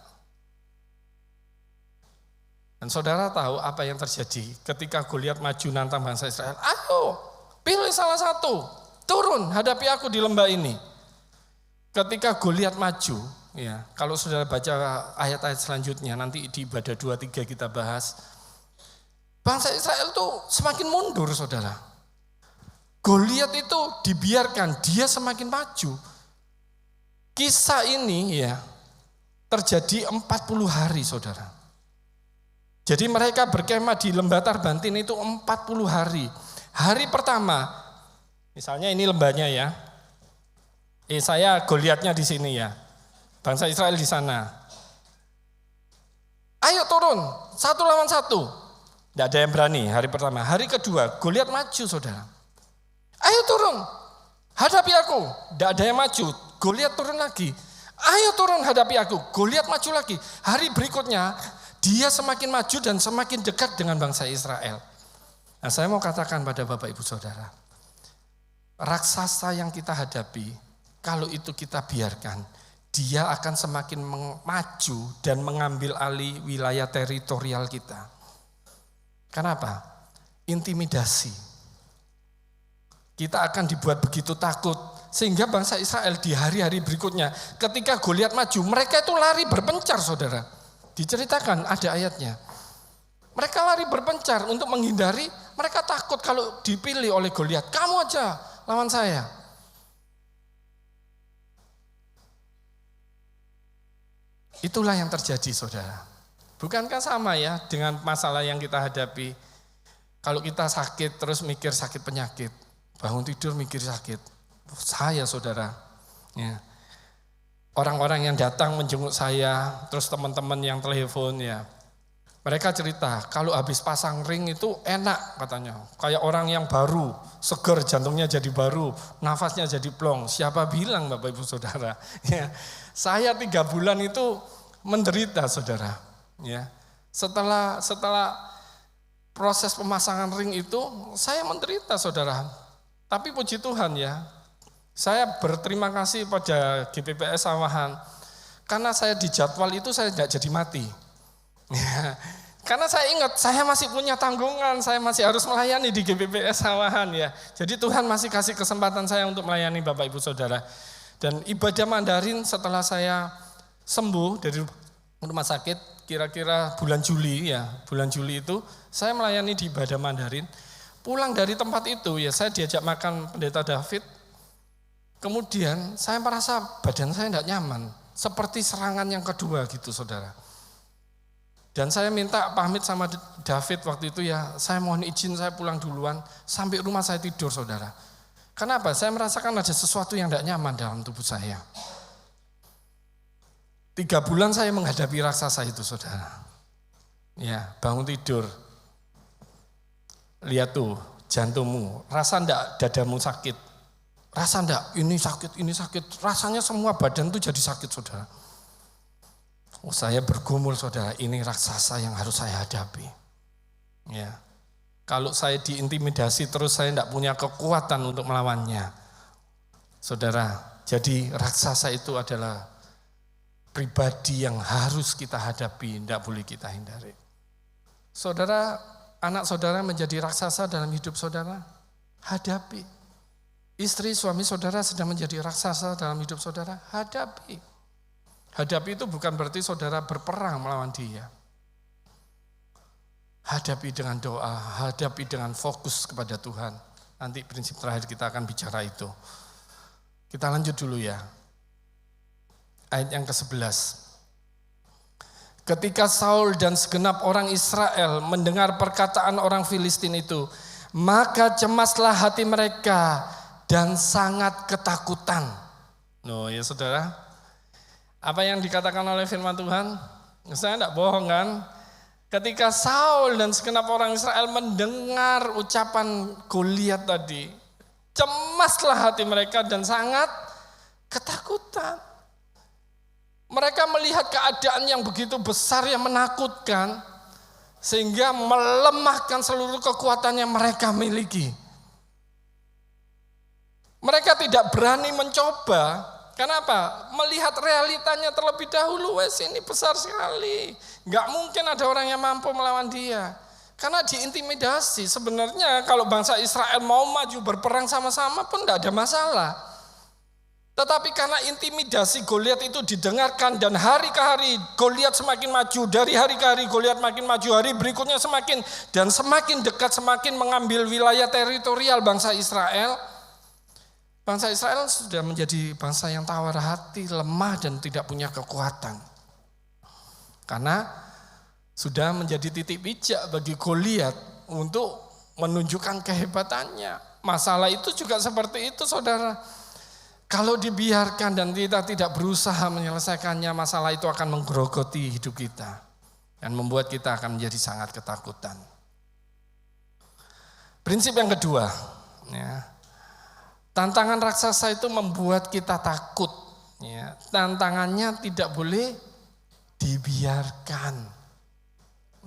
Dan saudara tahu apa yang terjadi ketika Goliat maju nantang bangsa Israel. Ayo, pilih salah satu, turun hadapi aku di lembah ini. Ketika Goliat maju, ya, kalau saudara baca ayat-ayat selanjutnya, nanti di ibadah 2-3 kita bahas. Bangsa Israel itu semakin mundur, saudara. Goliat itu dibiarkan, dia semakin maju. Kisah ini ya terjadi 40 hari, saudara. Jadi mereka berkemah di lembah Tarbantin itu 40 hari. Hari pertama, misalnya ini lembahnya ya. Saya Goliatnya di sini ya. Bangsa Israel di sana. Ayo turun, 1 lawan 1. Tidak ada yang berani hari pertama. Hari kedua, Goliat maju, saudara. ayo turun, hadapi aku. Tidak ada yang maju, Goliat turun lagi. Ayo turun hadapi aku, Goliat maju lagi. Hari berikutnya dia semakin maju dan semakin dekat dengan bangsa Israel. Nah, saya mau katakan pada Bapak Ibu Saudara, raksasa yang kita hadapi, kalau itu kita biarkan, dia akan semakin maju dan mengambil alih wilayah teritorial kita. Kenapa? Intimidasi. Kita akan dibuat begitu takut, sehingga bangsa Israel di hari-hari berikutnya, ketika Goliat maju, mereka itu lari berpencar, saudara. Diceritakan, ada ayatnya. Mereka lari berpencar untuk menghindari, mereka takut kalau dipilih oleh Goliat. Kamu aja lawan saya. Itulah yang terjadi, saudara. Bukankah sama ya dengan masalah yang kita hadapi? Kalau kita sakit terus mikir sakit penyakit, bangun tidur mikir sakit. Saya, saudara, ya. Orang-orang yang datang menjenguk saya, terus teman-teman yang telepon, ya, mereka cerita kalau habis pasang ring itu enak katanya, kayak orang yang baru, seger, jantungnya jadi baru, nafasnya jadi plong. Siapa bilang, Bapak Ibu Saudara? Ya, saya 3 bulan itu menderita, saudara. Ya, setelah proses pemasangan ring itu saya menderita, saudara. Tapi puji Tuhan ya, saya berterima kasih pada GPPS Sawahan, karena saya di jadwal itu saya tidak jadi mati. Ya, karena saya ingat saya masih punya tanggungan, saya masih harus melayani di GPPS Sawahan ya. Jadi Tuhan masih kasih kesempatan saya untuk melayani Bapak Ibu Saudara. Dan ibadah Mandarin setelah saya sembuh dari rumah sakit, kira-kira bulan Juli ya, bulan Juli itu saya melayani di ibadah Mandarin. Pulang dari tempat itu ya, saya diajak makan Pendeta David. Kemudian saya merasa badan saya tidak nyaman, seperti serangan yang kedua gitu, saudara. Dan saya minta pamit sama David waktu itu ya, saya mohon izin saya pulang duluan, sampai rumah saya tidur, saudara. Kenapa? Saya merasakan ada sesuatu yang tidak nyaman dalam tubuh saya. 3 bulan saya menghadapi raksasa itu, saudara. Ya, bangun tidur. Lihat tuh, jantungmu, rasa enggak dadamu sakit? Rasa enggak, ini sakit, rasanya semua badan tuh jadi sakit, saudara. Oh, saya bergumul, saudara, ini raksasa yang harus saya hadapi. Ya, kalau saya diintimidasi terus saya enggak punya kekuatan untuk melawannya. Saudara, jadi raksasa itu adalah pribadi yang harus kita hadapi, enggak boleh kita hindari. Saudara, anak saudara menjadi raksasa dalam hidup saudara, hadapi. Istri, suami saudara sedang menjadi raksasa dalam hidup saudara, hadapi. Hadapi itu bukan berarti saudara berperang melawan dia. Hadapi dengan doa, hadapi dengan fokus kepada Tuhan. Nanti prinsip terakhir kita akan bicara itu. Kita lanjut dulu ya. Ayat yang ke-11. Ketika Saul dan segenap orang Israel mendengar perkataan orang Filistin itu, maka cemaslah hati mereka dan sangat ketakutan. Loh ya saudara, apa yang dikatakan oleh firman Tuhan? Saya tidak bohong kan? Ketika Saul dan segenap orang Israel mendengar ucapan Goliat tadi, cemaslah hati mereka dan sangat ketakutan. Mereka melihat keadaan yang begitu besar yang menakutkan, sehingga melemahkan seluruh kekuatan yang mereka miliki. Mereka tidak berani mencoba. Kenapa? Melihat realitanya terlebih dahulu. Wes ini besar sekali. Gak mungkin ada orang yang mampu melawan dia. Karena diintimidasi. Sebenarnya kalau bangsa Israel mau maju berperang sama-sama pun tidak ada masalah. Tetapi karena intimidasi Goliat itu didengarkan dan hari ke hari Goliat semakin maju, dari hari ke hari Goliat makin maju, hari berikutnya semakin dan semakin dekat, semakin mengambil wilayah teritorial bangsa Israel. Bangsa Israel sudah menjadi bangsa yang tawar hati, lemah dan tidak punya kekuatan. Karena sudah menjadi titik pijak bagi Goliat untuk menunjukkan kehebatannya. Masalah itu juga seperti itu, saudara. Kalau dibiarkan dan kita tidak berusaha menyelesaikannya, masalah itu akan menggerogoti hidup kita dan membuat kita akan menjadi sangat ketakutan. Prinsip yang kedua, ya, Tantangan raksasa itu membuat kita takut. Ya, tantangannya tidak boleh dibiarkan.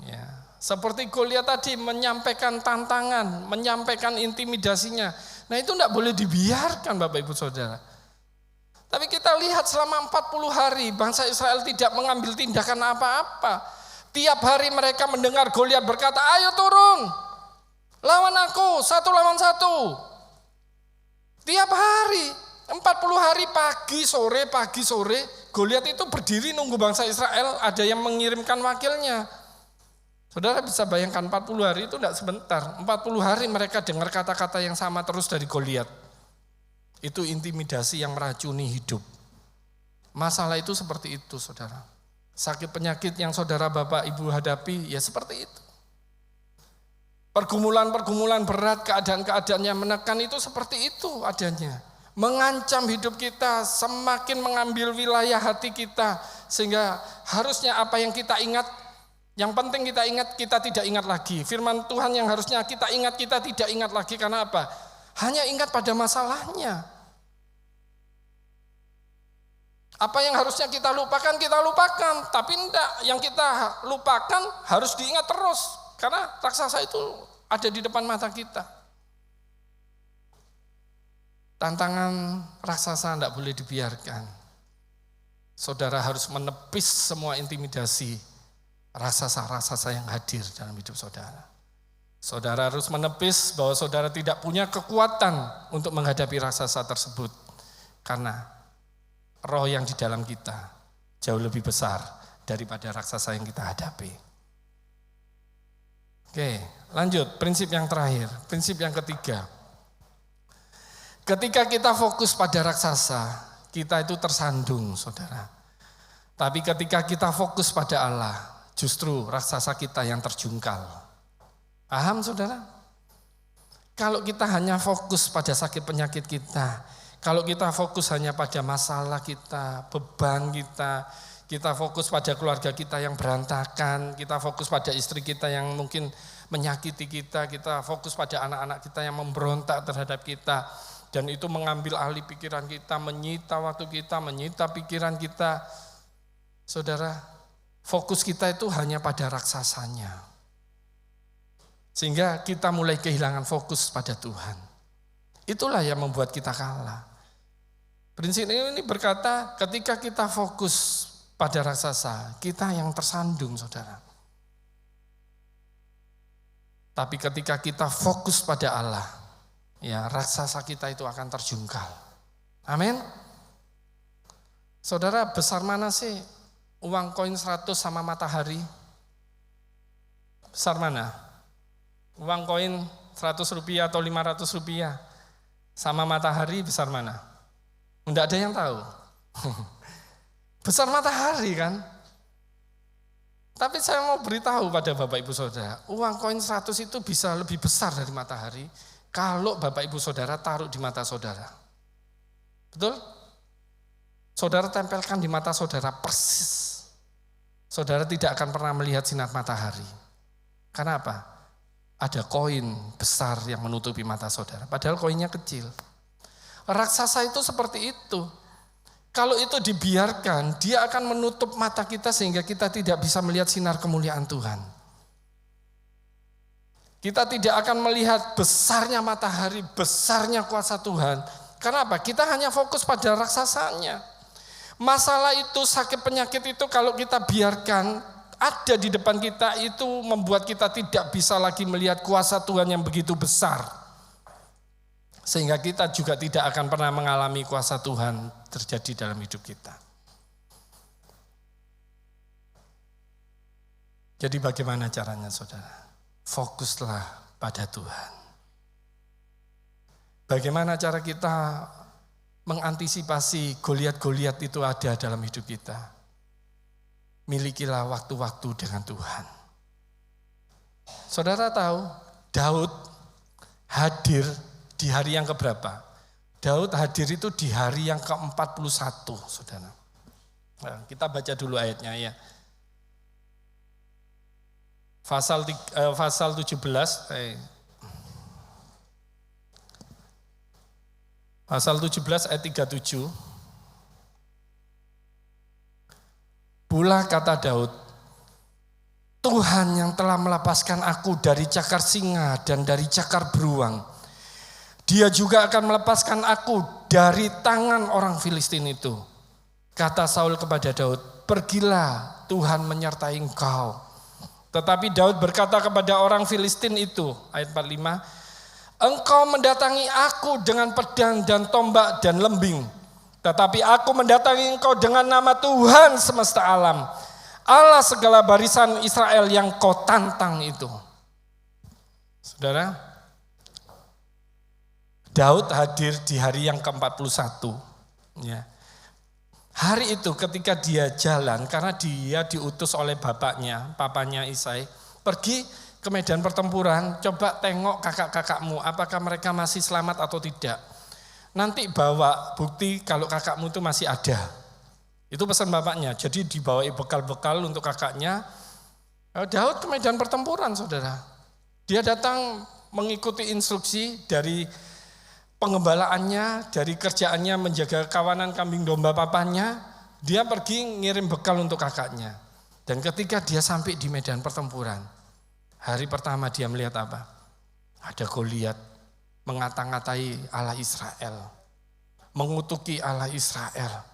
Ya, seperti Goliat tadi menyampaikan tantangan, menyampaikan intimidasinya. Nah itu tidak boleh dibiarkan Bapak Ibu Saudara. Tapi kita lihat selama 40 hari bangsa Israel tidak mengambil tindakan apa-apa. Tiap hari mereka mendengar Goliat berkata, ayo turun, lawan aku, 1 lawan 1. Tiap hari, 40 hari pagi sore, Goliat itu berdiri nunggu bangsa Israel, ada yang mengirimkan wakilnya. Saudara bisa bayangkan 40 hari itu tidak sebentar. 40 hari mereka dengar kata-kata yang sama terus dari Goliat. Itu intimidasi yang meracuni hidup. Masalah itu seperti itu saudara. Sakit penyakit yang saudara bapak ibu hadapi ya seperti itu. Pergumulan-pergumulan berat, keadaan-keadaan yang menekan itu seperti itu adanya. Mengancam hidup kita, semakin mengambil wilayah hati kita. Sehingga harusnya apa yang kita ingat, yang penting kita ingat, kita tidak ingat lagi. Firman Tuhan yang harusnya kita ingat, kita tidak ingat lagi. Karena apa? Hanya ingat pada masalahnya. Apa yang harusnya kita lupakan, tapi enggak. Yang kita lupakan harus diingat terus. Karena raksasa itu ada di depan mata kita. Tantangan raksasa enggak boleh dibiarkan. Saudara harus menepis semua intimidasi raksasa-raksasa yang hadir dalam hidup saudara. Saudara harus menepis bahwa saudara tidak punya kekuatan untuk menghadapi raksasa tersebut. Karena roh yang di dalam kita jauh lebih besar daripada raksasa yang kita hadapi. Oke, lanjut. Prinsip yang terakhir, prinsip yang ketiga. Ketika kita fokus pada raksasa, kita itu tersandung, saudara. Tapi ketika kita fokus pada Allah, justru raksasa kita yang terjungkal. Paham, saudara? Kalau kita hanya fokus pada sakit penyakit kita, kalau kita fokus hanya pada masalah kita, beban kita, kita fokus pada keluarga kita yang berantakan, kita fokus pada istri kita yang mungkin menyakiti kita, kita fokus pada anak-anak kita yang memberontak terhadap kita, dan itu mengambil alih pikiran kita, menyita waktu kita, menyita pikiran kita. Saudara, fokus kita itu hanya pada raksasanya. Sehingga kita mulai kehilangan fokus pada Tuhan. Itulah yang membuat kita kalah. Prinsip ini berkata ketika kita fokus pada raksasa, kita yang tersandung, saudara. Tapi ketika kita fokus pada Allah, ya raksasa kita itu akan terjungkal. Amin. Saudara, besar mana sih uang koin 100 sama matahari? Besar mana? Uang koin 100 rupiah atau 500 rupiah sama matahari besar mana? Tidak ada yang tahu. Besar matahari kan? Tapi saya mau beritahu pada Bapak Ibu Saudara, uang koin 100 itu bisa lebih besar dari matahari kalau Bapak Ibu Saudara taruh di mata saudara. Betul? Saudara tempelkan di mata saudara persis. Saudara tidak akan pernah melihat sinar matahari. Karena apa? Ada koin besar yang menutupi mata saudara, padahal koinnya kecil. Raksasa itu seperti itu. Kalau itu dibiarkan, dia akan menutup mata kita sehingga kita tidak bisa melihat sinar kemuliaan Tuhan. Kita tidak akan melihat besarnya matahari, besarnya kuasa Tuhan. Karena apa? Kita hanya fokus pada raksasanya. Masalah itu, sakit penyakit itu kalau kita biarkan ada di depan kita, itu membuat kita tidak bisa lagi melihat kuasa Tuhan yang begitu besar. Sehingga kita juga tidak akan pernah mengalami kuasa Tuhan terjadi dalam hidup kita. Jadi bagaimana caranya, saudara? Fokuslah pada Tuhan. Bagaimana cara kita mengantisipasi Goliat-Goliat itu ada dalam hidup kita? Milikilah waktu-waktu dengan Tuhan. Saudara tahu, Daud hadir di hari yang keberapa? Daud hadir itu di hari yang ke-41, saudara. Nah, kita baca dulu ayatnya ya. Pasal 17, Pasal 17 ayat 37. Pula kata Daud, Tuhan yang telah melepaskan aku dari cakar singa dan dari cakar beruang, Dia juga akan melepaskan aku dari tangan orang Filistin itu. Kata Saul kepada Daud, pergilah, Tuhan menyertai engkau. Tetapi Daud berkata kepada orang Filistin itu, ayat 45, engkau mendatangi aku dengan pedang dan tombak dan lembing, tetapi aku mendatangi engkau dengan nama Tuhan semesta alam, Allah segala barisan Israel yang kau tantang itu. Saudara, Daud hadir di hari yang ke-41. Ya. Hari itu ketika dia jalan, karena dia diutus oleh papanya Isai, pergi ke medan pertempuran, coba tengok kakak-kakakmu, apakah mereka masih selamat atau tidak. Nanti bawa bukti kalau kakakmu itu masih ada. Itu pesan bapaknya, jadi dibawa bekal-bekal untuk kakaknya. Daud ke medan pertempuran, saudara. Dia datang mengikuti instruksi dari pengembalaannya, dari kerjaannya menjaga kawanan kambing domba papanya. Dia pergi ngirim bekal untuk kakaknya. Dan ketika dia sampai di medan pertempuran, hari pertama dia melihat apa? Ada Goliat mengata-ngatai Allah Israel, mengutuki Allah Israel.